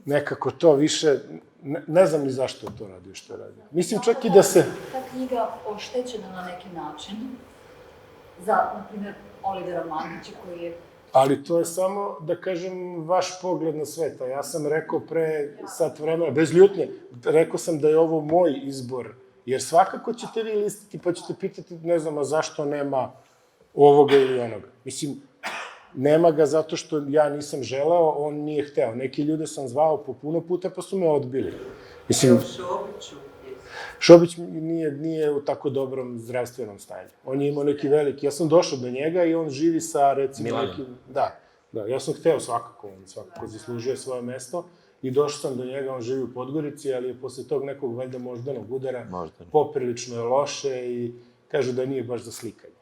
[SPEAKER 3] nekako to više, ne znam ni zašto je to radio što je radio. Mislim čak i da se...
[SPEAKER 6] Ta knjiga oštećena na neki način za, na primjer, Olivera Mandića koji je...
[SPEAKER 3] Ali to je samo, da kažem, vaš pogled na svet. A ja sam rekao pre sat vremena, bez ljutnje, rekao sam da je ovo moj izbor. Jer svakako ćete vi listiti pa ćete pitati, ne znam, a zašto nema ovoga ili onoga. Mislim, nema ga zato što ja nisam želeo, on nije hteo. Neki ljude sam zvao po puno puta pa su me odbili. Mislim, Šobić nije u tako dobrom zdravstvenom stanju. On je imao neki veliki... Ja sam došao do njega i on živi sa, recimo, nekim... Da, ja sam hteo svakako, on svakako zaslužuje svoje mesto i došao sam do njega, on živi u Podgorici, ali je posle tog nekog valjda moždanog udara poprilično je loše i kažu da nije baš za slikanje.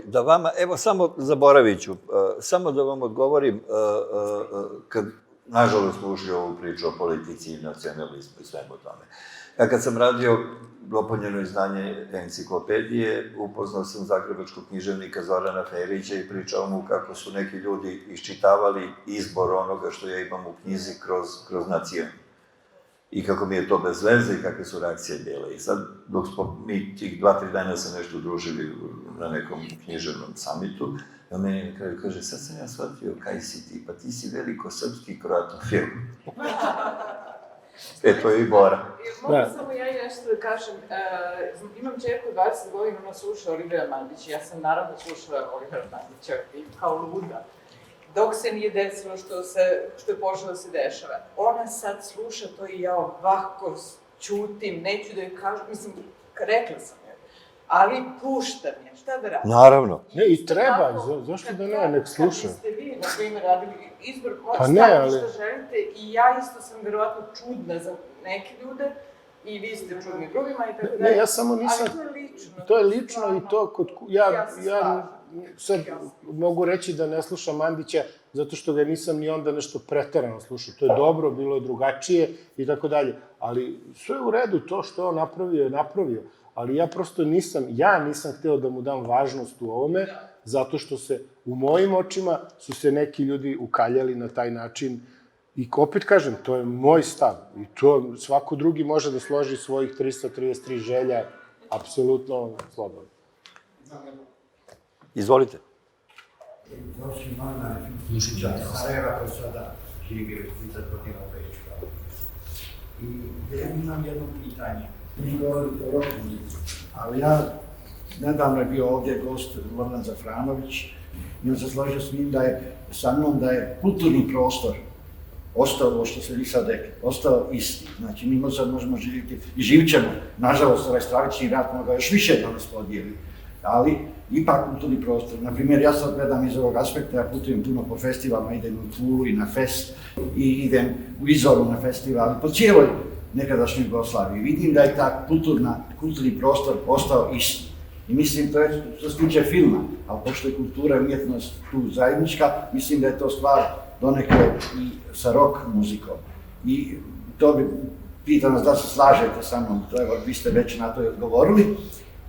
[SPEAKER 2] Da vama, evo samo zaboravit ću, samo da vam odgovorim, kad nažalost smo ušli u ovu priču o politici i nacionalizmu i svemu tome. Ja kad sam radio dopunjeno izdanje enciklopedije, upoznao sam zagrebačkog književnika Zorana Ferića i pričao mu kako su neki ljudi iščitavali izbor onoga što ja imam u knjizi kroz nacion. I kako mi je to bez veze i kakve su reakcije bile. I sad, dok smo mi tih 2-3 dana se nešto družili na nekom književnom samitu, da meni na kraju kaže, sad sam ja shvatio kaj si ti, pa ti si veliko srpski kroatofil. To je i Bora.
[SPEAKER 7] Mogu samo ja i nešto da kažem, imam čerku 20 godina, ona sluša Olivera Mandića, ja sam naravno slušala Olivera Mandića kao luda. Dok se nije desilo što je počelo da se dešava. Ona sad sluša to i ja ovako ćutim, neću da joj kažem, mislim, rekla sam joj, ali puštam je, šta da radim?
[SPEAKER 2] Naravno.
[SPEAKER 3] Ne, i treba, zašto da ne, nek sluša.
[SPEAKER 7] Kad biste vi, na primjer, radili izbor koja staviti što želite, i ja isto sam verovatno čudna za neke ljude, i vi ste čudni drugima i tako dalje.
[SPEAKER 3] Ne, ja samo nisam...
[SPEAKER 7] Ali to je lično.
[SPEAKER 3] To je lično i to kod... Ja sad mogu reći da ne slušam Mandića zato što ga nisam ni onda nešto preterano slušao. To je dobro, bilo je drugačije i tako dalje. Ali sve je u redu, to što je on napravio je napravio. Ali ja prosto nisam hteo da mu dam važnost u ovome, zato što se u mojim očima su se neki ljudi ukaljali na taj način. I opet kažem, to je moj stav. I to svako drugi može da složi svojih 333 želja apsolutno slobodno.
[SPEAKER 2] Izvolite.
[SPEAKER 8] Nosim Ana Dušića Sarajeva koji sada živi u 30 godina u Beču. I ja imam jedno pitanje. Mi govorite o rock muzici, ali ja nedavno je bio ovdje gost Lordan Zafranović i on se složio sa mnom da je kulturni prostor ostao, ovo što ste vi sad rekli, ostao isti. Znači, mi sad možemo živjeti i živit ćemo. Nažalost, ovaj stravični rat možda još više da nas podijeli. Ali, ipak kulturni prostor. Naprimjer, ja sad gledam iz ovog aspekta, ja putujem puno po festivalima, idem u Tulu i na fest, i idem u Izoru na festival, po cijeloj nekadašnjoj Jugoslaviji. Vidim da je ta kulturni prostor ostao isti. I mislim, to je što se tiče filma, ali pošto je kultura i umjetnost tu zajednička, mislim da je to stvar donekle i sa rock muzikom. I to bi, pitam vas da se slažete sa mnom, to je, vi ste već na to i odgovorili.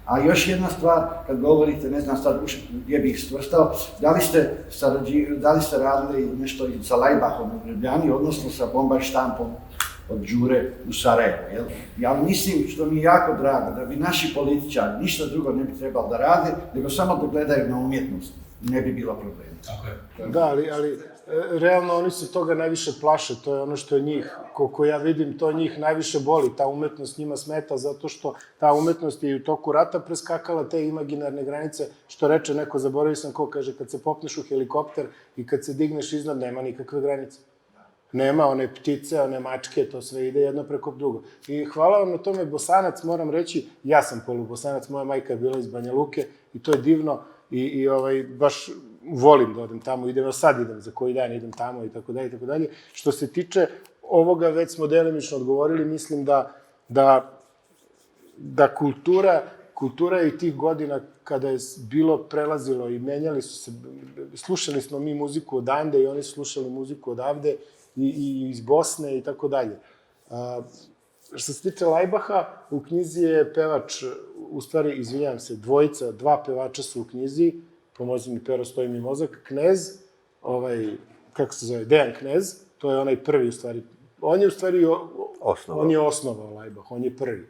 [SPEAKER 8] A još jedna stvar, kad govorite, ne znam sad gdje bih stvrstao, da li ste radili nešto sa Lajbahom u Ljubljani, odnosno sa Bombar štampom od Đure u Sarajevu, jel? Ja mislim, što mi je jako drago, da bi naši političari ništa drugo ne bi trebalo da rade, nego samo da gledaju na umjetnost. Ne bi bilo problema.
[SPEAKER 3] Da, ali realno oni se toga najviše plaše, to je ono što je njih, koliko ja vidim, to njih najviše boli, ta umetnost njima smeta zato što ta umetnost je u toku rata preskakala te imaginarne granice, što reče neko, zaboravio sam ko, kaže, kad se popneš u helikopter i kad se digneš iznad, nema nikakve granice. Nema one ptice, one mačke, to sve ide jedno preko drugo. I hvala vam na tome, Bosanac, moram reći, ja sam polubosanac, moja majka je bila iz Banja Luke i to je divno i baš volim da odem tamo, sad idem, za koji dan idem tamo i tako dalje, i tako dalje. Što se tiče ovoga, već smo delimično odgovorili, mislim da kultura i tih godina kada je bilo prelazilo i menjali su se, slušali smo mi muziku odande i oni su slušali muziku odavde i iz Bosne i tako dalje. Što se tiče Lajbaha, u knjizi je pevač, u stvari, izvinjam se, dva pevača su u knjizi, pomozi mi pero, stoji mi mozak, Knez, kako se zove, Dejan Knez, to je onaj prvi, u stvari, on je u stvari, on je osnovao Lajbah, on je prvi.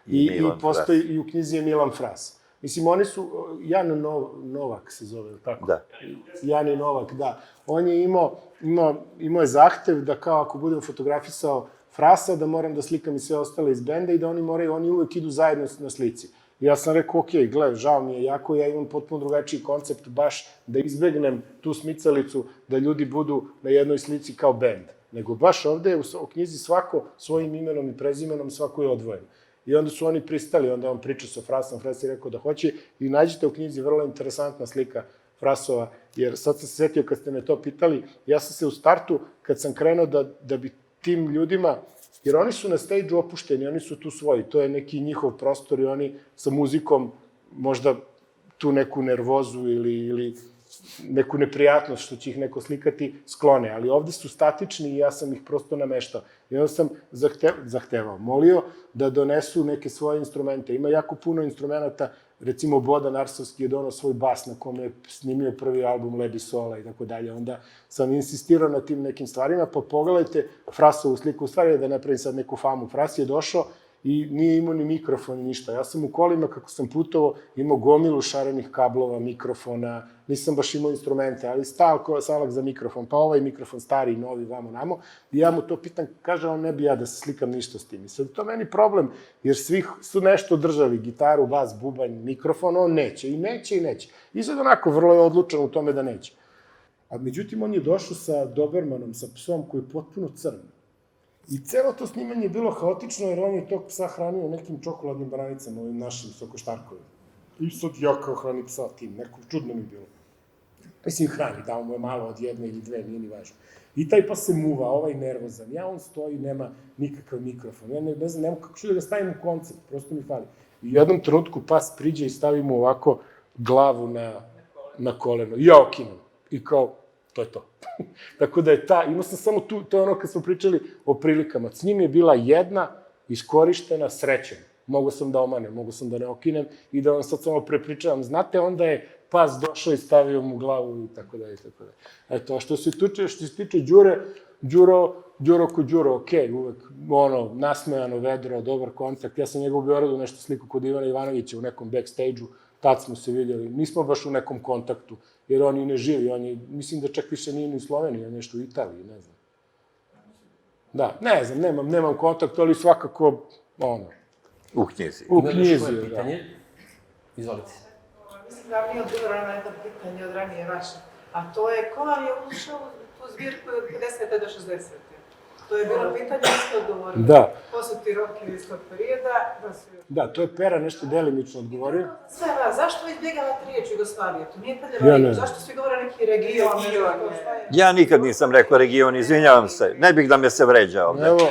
[SPEAKER 3] I postoji, i u knjizi je Milan Fras. Mislim, oni su, Jan Novak se zove, tako?
[SPEAKER 2] Da.
[SPEAKER 3] Jan Novak, da. On je imao je zahtev da kao ako budem fotografisao Frasa, da moram da slikam i sve ostale iz benda i da oni uvek idu zajedno na slici. I ja sam rekao, okej, gledaj, žao mi je jako, ja imam potpuno drugačiji koncept, baš da izbegnem tu smicalicu, da ljudi budu na jednoj slici kao bend. Nego baš ovde u knjizi svako svojim imenom i prezimenom, svako je odvojen. I onda su oni pristali, onda on priča sa Frasom, Fras je rekao da hoće i nađete u knjizi vrlo interesantna slika Frasova, jer sad sam se setio kad ste me to pitali, ja sam se u startu, kad sam krenuo da bi tim ljudima, jer oni su na stage-u opušteni, oni su tu svoji, to je neki njihov prostor i oni sa muzikom možda tu neku nervozu ili neku neprijatnost što će ih neko slikati sklone, ali ovde su statični i ja sam ih prosto nameštao. I onda sam zahtevao, molio da donesu neke svoje instrumente. Ima jako puno instrumenta, recimo Bodan Arsovski je donao svoj bas na kome je snimio prvi album Ledi Sola i tako dalje. Onda sam insistirao na tim nekim stvarima, pa pogledajte Frasovu sliku, u stvari da ne pravim sad neku famu. Fras je došao i nije imao ni mikrofon ni ništa. Ja sam u kolima, kako sam putovao, imao gomilu šarenih kablova, mikrofona, nisam baš imao instrumente, ali salak za mikrofon, pa ovaj mikrofon stari, novi, vamo, namo. I ja mu to pitam, kaže, on ne bi ja da se slikam ništa s tim. I sad to meni problem, jer svi su nešto držali, gitaru, bas, bubanj, mikrofon, on neće, i neće, i neće. I sad onako, vrlo je odlučan u tome da neće. A međutim, on je došao sa Dobermanom, sa psom koji je potpuno crn. I celo to snimanje je bilo haotično, jer on je tog psa hranio nekim čokoladnim branicama, ovim našim sokoštarkovima. I sad ja kao hranim psa tim, neko čudno mi je bilo. Mislim, hrani, dao mu je malo od jedne ili dve, nije ni važno. I taj pas se muva, ovaj nervozan. Ja, on stoji, nema nikakav mikrofon. Ja ne znam, nema kako ću da ga stavim u koncept, prosto mi fali. I u jednom trenutku pas priđe i stavi mu ovako glavu na koleno. I ja okinem. I kao, to je to. Tako da je imao sam samo tu, to je ono kad smo pričali o prilikama. S njim je bila jedna iskorištena srećom. Mogu sam da omanem, mogu sam da ne okinem i da vam sad samo prepričavam. Znate, onda je pas došao i stavio mu glavu i tako dalje, i tako dalje. Eto, a što se tiče Đure, Đuro ko Đuro, okej, uvek, nasmejano vedro, dobar kontakt. Ja sam njega u Beogradu nešto sliku kod Ivana Ivanovića u nekom backstage-u, tad smo se vidjeli. Nismo baš u nekom kontaktu, jer on i ne živi, mislim da čak više nije ni u Sloveniji, on nešto u Italiji, ne znam. Da, ne znam, nemam kontakt, ali svakako,
[SPEAKER 2] U knjizi.
[SPEAKER 3] u
[SPEAKER 1] Ima još
[SPEAKER 3] knjizi,
[SPEAKER 1] koje
[SPEAKER 3] da.
[SPEAKER 1] pitanje? Izvolite.
[SPEAKER 7] Mislim da vam nije odgovorila na jedno pitanje od ranije vaše. A to je, ko vam je ušao u tu zbirku od 50. do 60. To je bilo pitanje, niste odgovorili.
[SPEAKER 3] Da.
[SPEAKER 7] Ko su ti rokovi iz tog perioda?
[SPEAKER 3] Da, to je Pera nešto delimično odgovorio.
[SPEAKER 7] Sve vas, zašto izbjegavate riječ Jugoslavije? To nije
[SPEAKER 3] Ja
[SPEAKER 7] prljava
[SPEAKER 3] ne
[SPEAKER 7] riječ.
[SPEAKER 3] znam.
[SPEAKER 7] Zašto svi govore neki region?
[SPEAKER 2] Ja nikad nisam rekao region, izvinjavam se. Ne bih da me se vređa ovde.
[SPEAKER 3] Evo,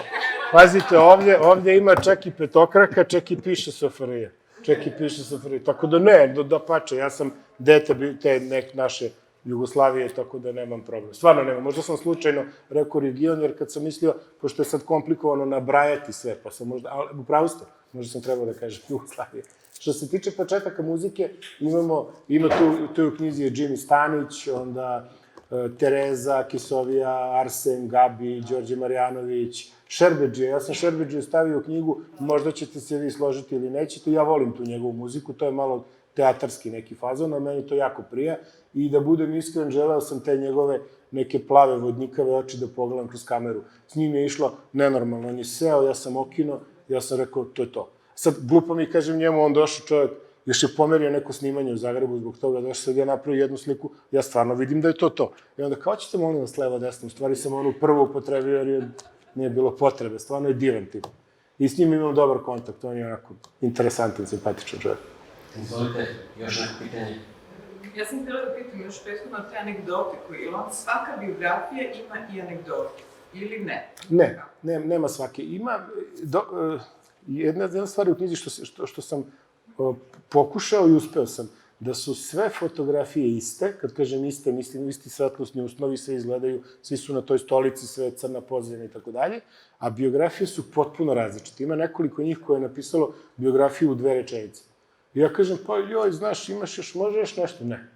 [SPEAKER 3] pazite, ovdje ima čak i petokraka, čak i piše SFRJ. Tako da ne, da pače, ja sam dete te naše Jugoslavije, tako da nemam problem. Stvarno nemam. Možda sam slučajno rekao region, jer kad sam mislio, pošto je sad komplikovano nabrajati sve, pa sam možda, ali upravo ste, možda sam trebao da kažem Jugoslavije. Što se tiče početaka muzike, ima tu u knjizi je Džimi Stanić, onda Tereza, Kisovija, Arsen, Gabi, Đorđe Marjanović, Šerbedžije. Ja sam Šerbedžiju stavio u knjigu, možda ćete se vi složiti ili nećete, ja volim tu njegovu muziku, to je malo teatarski neki fazon, a meni to jako prija. I da budem iskren, želeo sam te njegove neke plave vodnikave oči da pogledam kroz kameru. S njim je išlo nenormalno, on je seo, ja sam okino, ja sam rekao, to je to. Sad, glupo mi kažem njemu, on došao čovjek, još je pomerio neko snimanje u Zagrebu zbog toga, došao sad ja napravio jednu sliku, ja stvarno vidim da je to to. I onda, kao ćete molim vas levo desno, u stvari sam onu prvu upotrebio jer nije bilo potrebe, stvarno je divan tip. I s njim imam dobar kontakt, on je onako interesantan, simpatičan čovjek.
[SPEAKER 1] Izvolite, još neko pitanje.
[SPEAKER 7] Ja sam htjela da pitam još prethodno te anegdote koje, ili svaka biografija ima i anegdote, ili ne?
[SPEAKER 3] Ne, nema svake. Ima, jedna stvar u knjizi što sam pokušao i uspeo sam, da su sve fotografije iste, kad kažem iste, mislim isti svetlosni uslovi, sve izgledaju, svi su na toj stolici, sve je crna pozadina i tako dalje, a biografije su potpuno različite. Ima nekoliko njih koje je napisalo biografiju u 2 rečenice. I ja kažem, pa joj, znaš, imaš još, može još nešto? Ne.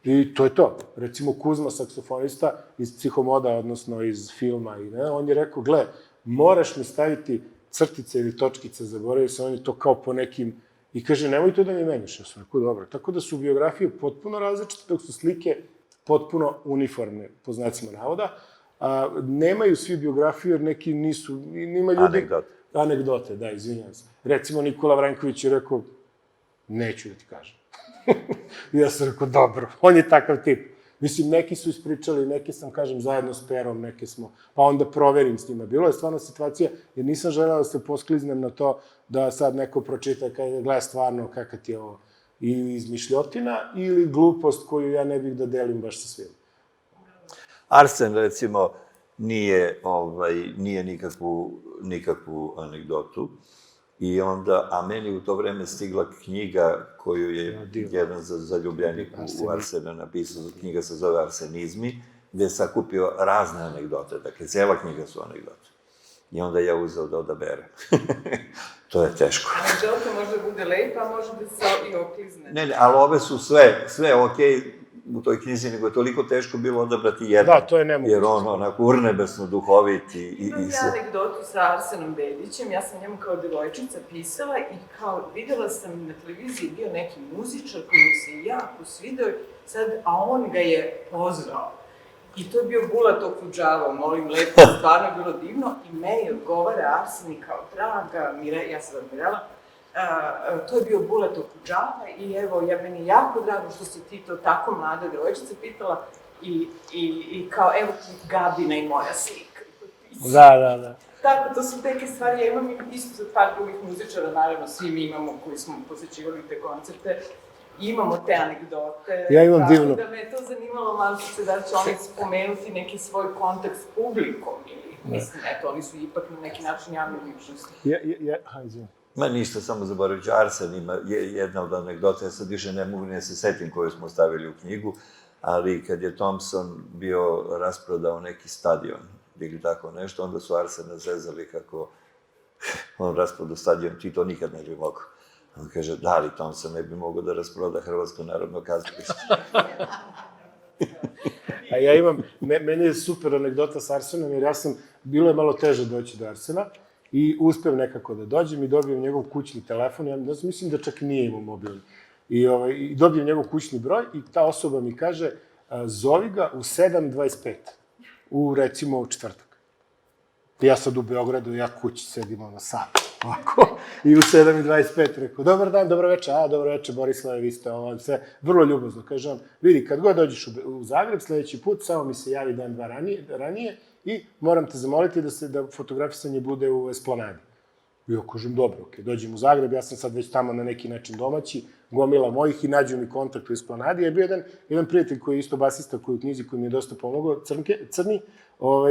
[SPEAKER 3] I to je to. Recimo, Kuzma, saksofonista iz Psihomoda, odnosno iz filma, on je rekao, gle, moraš mi staviti crtice ili točkice, zaboravio se, on je to kao po nekim... I kaže, nemoj to da mi menjaš. Ja sam rekao, dobro. Tako da su biografije potpuno različite, dok su slike potpuno uniformne, po znacima navoda. Nemaju svi biografiju, jer neki nisu... Anegdote, da, izvinjam se. Recimo, Nikola Vranković je rekao, neću da ti kažem. Ja sam rekao, dobro, on je takav tip. Mislim, neki su ispričali, neke sam, kažem, zajedno s Perom, neke smo, pa onda proverim s njima. Bilo je stvarno situacija, jer nisam želeo da se poskliznem na to da sad neko pročita, gleda stvarno kakav ti je ovo, ili izmišljotina, ili glupost koju ja ne bih da delim baš sa svim.
[SPEAKER 2] Arsen, recimo, nije nikakvu anegdotu. I onda, a meni u to vreme stigla knjiga koju je jedan zaljubljenik u Arsena napisao, knjiga se zove Arsenizmi, gde je sakupio razne anegdote, dakle, cijela knjiga su anegdote. I onda ja uzeo da odaberem. To je teško.
[SPEAKER 7] Anegdota može da bude lepa, može da se i oklizne.
[SPEAKER 2] Ne, ali ove su sve okej u toj knjizi, nego je toliko teško bilo odabrati jedan.
[SPEAKER 3] Da, to je nemoguće.
[SPEAKER 2] Jer on onako urnebesno duhovit i
[SPEAKER 7] Imam ja anegdotu sa Arsenom Bebićem, ja sam njemu kao devojčica pisala i kao videla sam na televiziji bio neki muzičar koji mi se jako svidao, a on ga je pozvao. I to je bio Bulat Okudžava, molim lepo, stvarno je bilo divno i meni odgovara Arsen i kao draga, ja sam Mirela, to je bio Bulat Okudžava i evo, meni je jako drago što si ti to tako mlada devojčica pitala i kao, evo ti Gabina i moja slika.
[SPEAKER 3] Da.
[SPEAKER 7] Tako, to su neke stvari, ja imam isto za par drugih muzičara, naravno, svi mi imamo koji smo posjećivali te koncerte, imamo te anegdote.
[SPEAKER 3] Ja imam divno.
[SPEAKER 7] Tako da me je to zanimalo malo da će oni spomenuti neki svoj kontakt s publikom ili, mislim, eto, oni su ipak na neki način javni ličnosti.
[SPEAKER 2] Ma ništa, samo zaboravit Arsen ima jedna od anegdota, ja sad više ne mogu ne se setim koju smo stavili u knjigu, ali kad je Thompson bio rasprodao neki stadion ili tako nešto, onda su Arsena zezali kako on rasprodao stadion, ti to nikad ne bi mogao. On kaže, da li Thompson ne bi mogao da rasproda Hrvatsko narodno kazalište?
[SPEAKER 3] A ja imam, meni je super anegdota s Arsenom, jer bilo je malo teže doći do Arsena i uspem nekako da dođem i dobijem njegov kućni telefon, ja mislim da čak nije imao mobilni. I dobijem njegov kućni broj i ta osoba mi kaže zovi ga u 7:25, recimo u četvrtak. Ja sad u Beogradu, ja kući sedim na sat, ovako, i u 7:25 rekao, dobar dan, dobro večer, dobro večer, Borislave, vi ste sve, vrlo ljubazno, kaže on, vidi, kad god dođeš u Zagreb, sledeći put, samo mi se javi dan, dva ranije i moram te zamoliti da fotografisanje bude u Esplanadi. I ja kažem, dobro, okej, dođem u Zagreb, ja sam sad već tamo na neki način domaći, gomila mojih i nađu mi kontakt u Esplanadi. Je bio jedan prijatelj koji je isto basista, koji u knjizi, koji mi je dosta pomogao, Crni,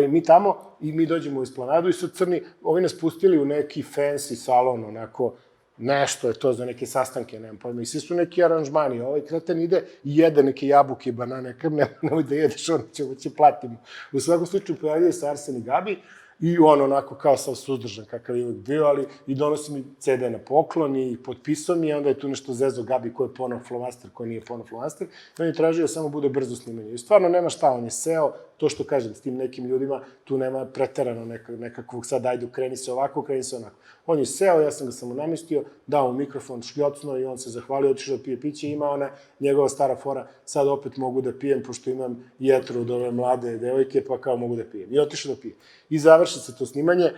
[SPEAKER 3] mi tamo i mi dođemo u Esplanadu i sad Crni, ovi nas pustili u neki fancy salon, onako, nešto je to za neke sastanke, nemam pojma, i svi su neki aranžmani, ovaj kreten ide i jede neke jabuke i banane, nemoj da jedeš, ono će platimo. U svakom slučaju pojavljaju se Arsen i Gabi, i on onako kao sam suzdržan kakav je uvijek bio, ali i donosi mi CD na poklon i potpisao mi, onda je tu nešto zezo Gabi ko je pornoflomaster, ko nije pornoflomaster, i on je tražio samo bude brzo snimanje. I stvarno nema šta, on je seo, to što kažem, s tim nekim ljudima, tu nema preterano nekakvog sad, ajde, kreni se ovako, kreni se onako. On je seo, ja sam ga samo namestio, dao mu mikrofon, šljocno i on se zahvalio, otišao da pije piće, ima ona njegova stara fora, sad opet mogu da pijem, pošto imam jetru od ove mlade devojke, pa kao mogu da pijem. I otišao da pijem. I završi se to snimanje,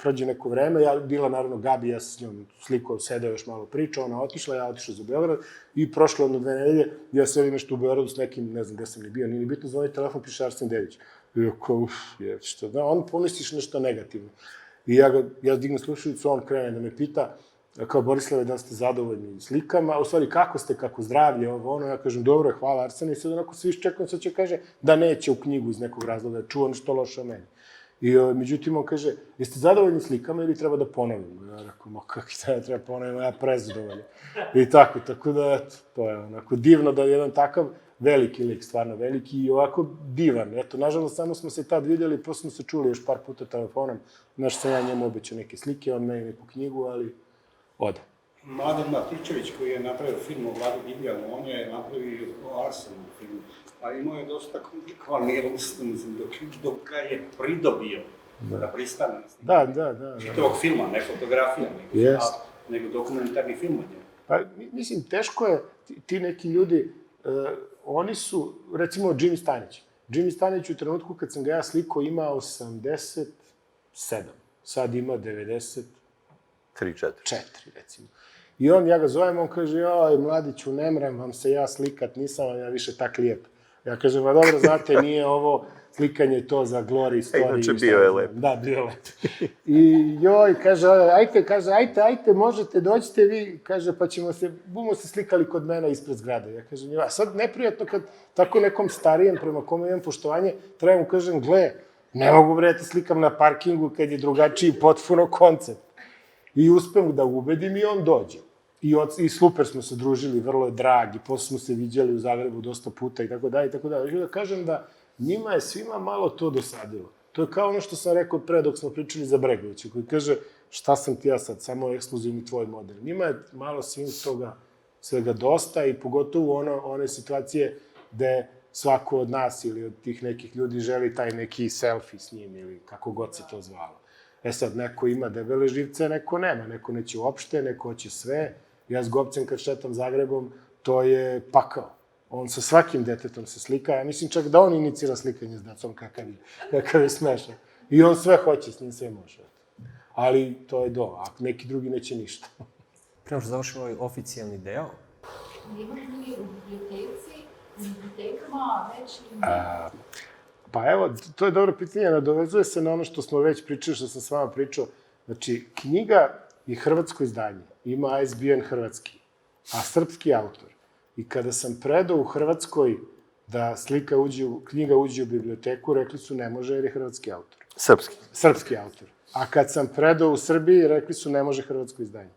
[SPEAKER 3] prođe neko vreme, bila naravno Gabi, ja sam s njom slikao, sedeo još malo pričao, ona otišla, ja otišao za Beograd i prošlo jedno 2 nedelje, ja sedim nešto u Beogradu s nekim, ne znam gde sam ni bio, nije ni bitno, zvoni telefon, piše Arsen Dedić. I ja kao, što da, on pomisliš nešto negativno. I ja dignem slušalicu, on krene da me pita, kao Borislave, da ste zadovoljni slikama, u stvari kako ste, kako zdravlje, ono, ja kažem, dobro je, hvala Arsene, i sad onako svi iščekujem, sad će kaže da neće u knjigu iz nekog razloga, čuo nešto loše o meni. I međutim, on kaže, jeste zadovoljni slikama ili treba da ponovimo? Ja rekao, ma kako treba ponovimo, ja prezadovoljan. I tako da, eto, to je onako divno da je jedan takav veliki lik, stvarno veliki i ovako divan. Eto, nažalost, samo smo se tad vidjeli, posle smo se čuli još par puta telefonom, znaš, sam ja njemu obećao neke slike, on meni neku knjigu, ali ode.
[SPEAKER 8] Mladen Matičević, koji je napravio film o Vladu Divljanu, on je napravio o Arsenu film, a imao je dosta komplikovan dok ga je pridobio da pristane.
[SPEAKER 3] Da.
[SPEAKER 8] Tog filma, ne fotografija, nego dokumentarni film od njega.
[SPEAKER 3] Pa, mislim, teško je, ti neki ljudi, oni su, recimo, Jimmy Stanić. Jimmy Stanić u trenutku kad sam ga ja slikao ima 87, sad ima 94, recimo. I ja ga zovem, on kaže, joj, mladiću, ne mram vam se ja slikat, nisam vam ja više tak lijep. Ja kažem, ma dobro, znate, nije ovo slikanje to za glory story.
[SPEAKER 2] Inače, bio je lep.
[SPEAKER 3] Da, bio je lep. I joj, kaže, ajte, možete, dođite vi, kaže, pa bumo se slikali kod mene ispred zgrade. Ja kažem, ja, sad neprijatno kad tako nekom starijem, prema kome imam poštovanje, treba mu kažem, gle, ne mogu bre, slikam na parkingu kad je drugačiji potpuno koncept. I uspem da ubedim i on dođe. I super smo se družili, vrlo je drag, i posle smo se viđali u Zagrebu dosta puta i tako dalje, i tako dalje. Da kažem da njima je svima malo to dosadilo. To je kao ono što sam rekao pre dok smo pričali za Bregovića, koji kaže, šta sam ti ja sad, samo ekskluzivni tvoj model. Njima je malo svim toga svega dosta i pogotovo one situacije gde svako od nas ili od tih nekih ljudi želi taj neki selfie s njim ili kako god se to zvalo. E sad, neko ima debele živce, neko nema. Neko neće uopšte, neko hoće sve. Ja s Gopcem kad šetam Zagrebom, to je pakao. On sa svakim detetom se slika. Ja mislim čak da on inicira slikanje s decom, kakav je smešan. I on sve hoće, s njim sve može. Ali to je a neki drugi neće ništa.
[SPEAKER 1] Prema što završimo ovaj oficijalni deo.
[SPEAKER 6] Ima knjige u bibliotekama već ili
[SPEAKER 3] Pa evo, to je dobro pitanje, nadovezuje se na ono što smo već pričali, što sam s vama pričao. Znači, knjiga je hrvatsko izdanje, ima ISBN hrvatski, a srpski autor. I kada sam predao u Hrvatskoj da knjiga uđe u biblioteku, rekli su ne može jer je hrvatski autor. Srpski autor. A kad sam predao u Srbiji, rekli su ne može hrvatsko izdanje.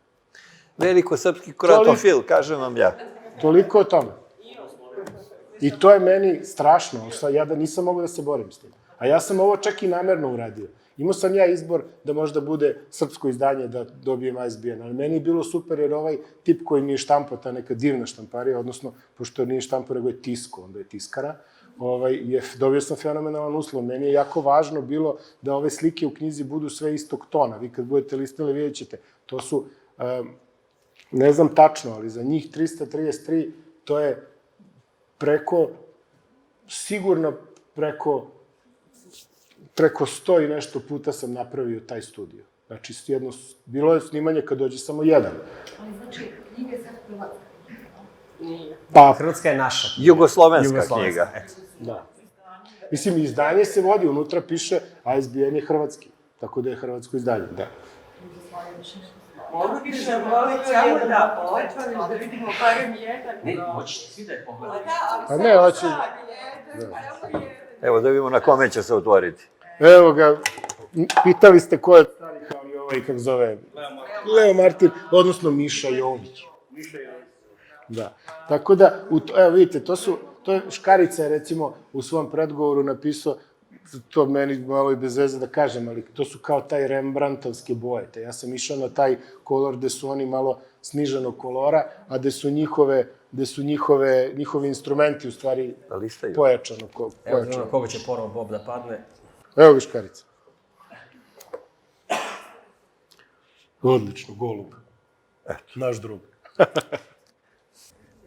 [SPEAKER 2] Veliko srpski kroatofil, kažem vam ja.
[SPEAKER 3] Toliko o tome. I to je meni strašno, ja da nisam mogao da se borim s tim. A ja sam ovo čak i namerno uradio. Imao sam ja izbor da možda bude srpsko izdanje, da dobijem ISBN, ali meni je bilo super jer ovaj tip koji mi je štampao, ta neka divna štamparija, odnosno, pošto nije štampao, nego je tisko, onda je tiskara, dobio sam fenomenalan uslov. Meni je jako važno bilo da ove slike u knjizi budu sve istog tona. Vi kad budete listali, vidjet ćete, to su ne znam tačno, ali za njih 333 to je sigurno preko 100 i nešto puta sam napravio taj studio. Znači, bilo je snimanje kad dođe samo jedan.
[SPEAKER 6] Ali znači, knjiga je sad hrvatska.
[SPEAKER 3] Pa,
[SPEAKER 1] Hrvatska je naša.
[SPEAKER 2] Jugoslovenska knjiga.
[SPEAKER 1] Eto.
[SPEAKER 3] da. Mislim, izdanje se vodi, unutra piše ISBN je hrvatski, tako da je hrvatsko izdanje, da.
[SPEAKER 7] Mogu bi se voliti samo da otvoriš, da vidimo barem jedan.
[SPEAKER 4] Ne, hoćete svi da je pogledate.
[SPEAKER 3] A ne, hoće...
[SPEAKER 2] Evo da vidimo na kome će se otvoriti.
[SPEAKER 3] Evo ga, pitali ste ko je stari kao i ovaj, kako zove... Leo Martin, odnosno Miša Jović. Da. Tako da, evo vidite, to je Škarica, recimo, u svom predgovoru napisao, to meni malo i bez veze da kažem, ali to su kao taj Rembrandtovske boje. Ja sam išao na taj kolor gde su oni malo sniženog kolora, a gde su njihovi instrumenti u stvari pojačano.
[SPEAKER 1] Evo da koga će ponovo Bob da padne.
[SPEAKER 3] Evo ga Škarica. Odlično, golub. Naš drug.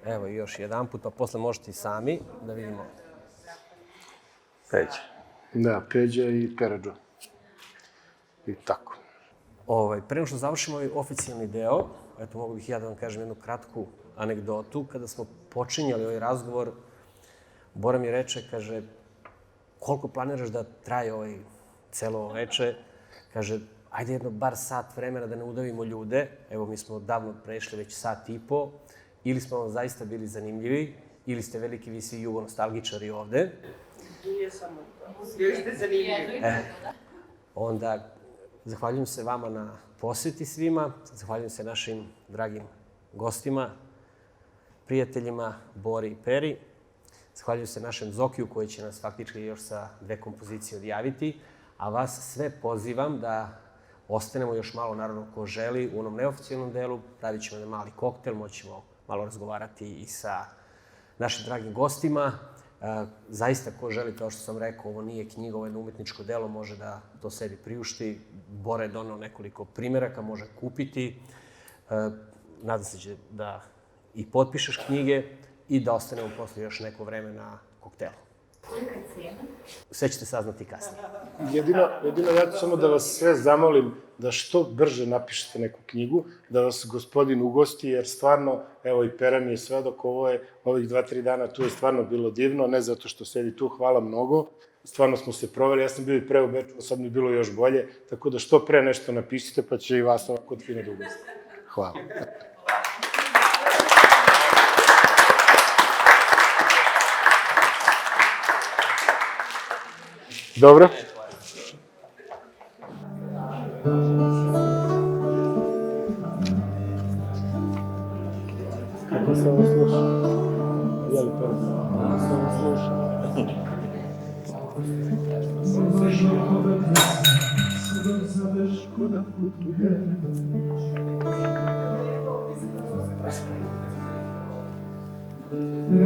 [SPEAKER 1] Evo i još jedan put, pa posle možete i sami da vidimo.
[SPEAKER 2] Peđa.
[SPEAKER 3] Da, Peđa i Peradžo. I tako.
[SPEAKER 1] Pre nego što završimo ovaj oficijalni deo, eto, mogu bih ja da vam kažem jednu kratku anegdotu. Kada smo počinjali ovaj razgovor, Bora mi reče, kaže, koliko planiraš da traje celo veče? Kaže, ajde jedno bar sat vremena da ne udavimo ljude. Evo, mi smo davno prešli već sat i po. Ili smo vam zaista bili zanimljivi, ili ste veliki vi svi jugonostalgičari ovde.
[SPEAKER 7] Nije samo to. Još ste zanimljivi.
[SPEAKER 1] Onda, zahvaljujem se vama na poseti svima, zahvaljujem se našim dragim gostima, prijateljima Bori i Peri, zahvaljujem se našem Zokiju koji će nas faktički još sa 2 kompozicije odjaviti, a vas sve pozivam da ostanemo još malo, naravno, ko želi, u onom neoficijalnom delu, pravit ćemo jedan mali koktel, moćemo malo razgovarati i sa našim dragim gostima. Zaista, ko želi, kao što sam rekao, ovo nije knjiga, ovo je jedno umetničko delo, može da to sebi priušti. Bora je donao nekoliko primeraka, može kupiti. Nadam se će da i potpišeš knjige i da ostanemo posle još neko vreme na koktelu.
[SPEAKER 6] Kolika je cijena?
[SPEAKER 1] Sve ćete saznati kasnije.
[SPEAKER 3] Jedino ja ću samo da vas sve zamolim da što brže napišete neku knjigu, da vas gospodin ugosti, jer stvarno, evo i Pera mi je svedok, ovih 2-3 dana tu je stvarno bilo divno, ne zato što sedi tu, hvala mnogo. Stvarno smo se proveli, ja sam bio i pre u Beču, sad mi je bilo još bolje, tako da što pre nešto napišite, pa će i vas ovako od fine da ugosti. Hvala. Dobro. Kako se ovo sluša? Je li prvo? Kako se ovo sluša? Kuda putuje?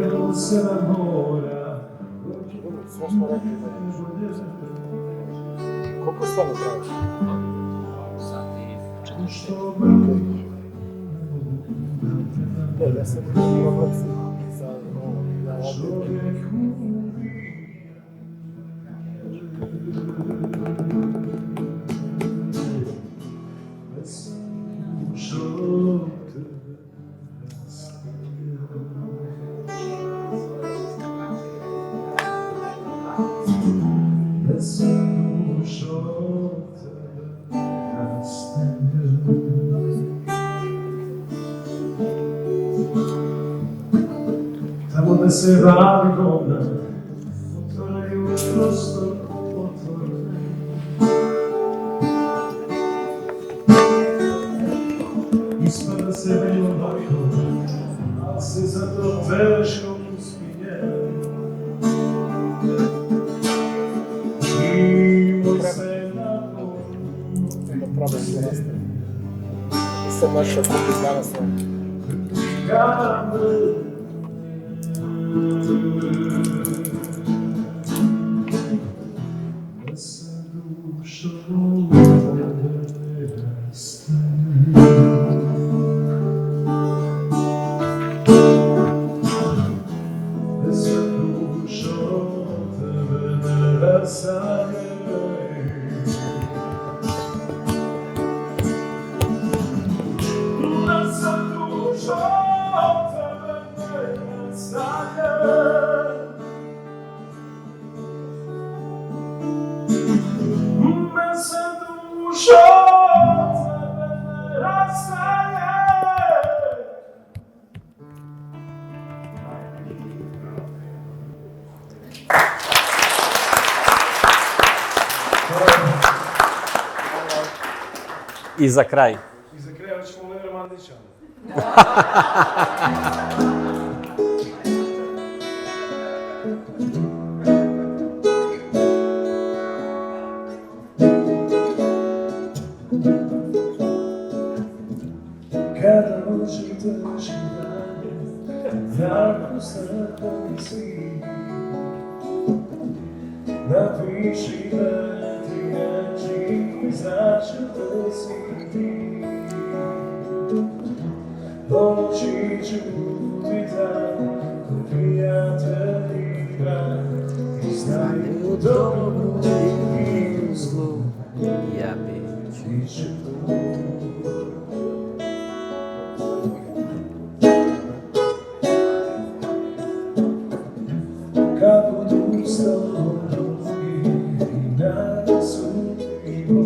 [SPEAKER 5] Evo se na mora.
[SPEAKER 3] Sve smo rekli da je. Koliko stvarno traži? Ja sam problem sa
[SPEAKER 5] Tamo da se radi govna, otvoraju prostor otvorene. Ispada se bilo lako, ali se zato teško uspije. I moj se napolju.
[SPEAKER 3] da probam da nastavim. Nisam našao kupiti danas ovdje.
[SPEAKER 1] I za kraj.
[SPEAKER 5] I za kraj hoćemo Levra Mandića. Kada učitaš i dalje, jako srpan si. Napiši da ti reči, znači da si ti. Pomoći ću ti dan, ko prijatelj i brat, i znaju u dobru i u zlu,
[SPEAKER 1] Ja bih.
[SPEAKER 5] ti će tu. Kad budu s tobom drugi i nanesu i bol,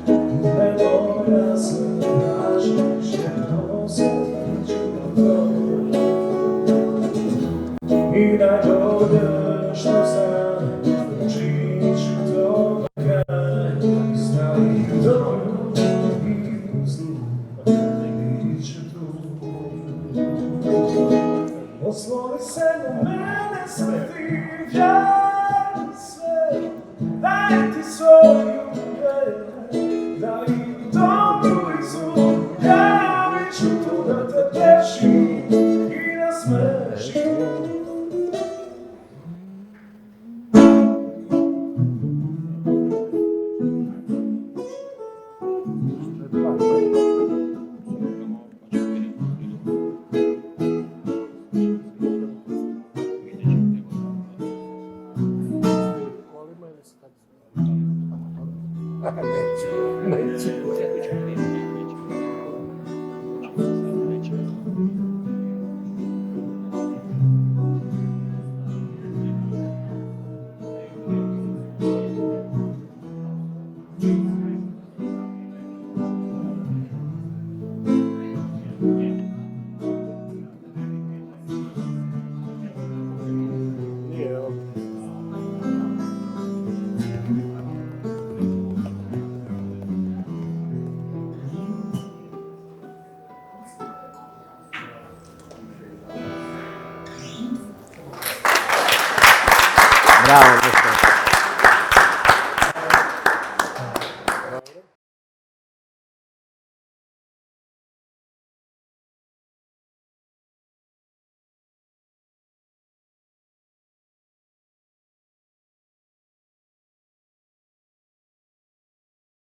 [SPEAKER 5] nemoj da se vraćaš, jer osjetit ću to. I najbolje što znam, učinit ću to do kraja, i znaju dobro i u zlu, bit će tu. Osloni se na mene, sve ti ja sve, daj ti svoju ljubav, da i u dobru i zlu, ja bit ću tu da te tešim i nasmešim.
[SPEAKER 1] Bravo, Neško.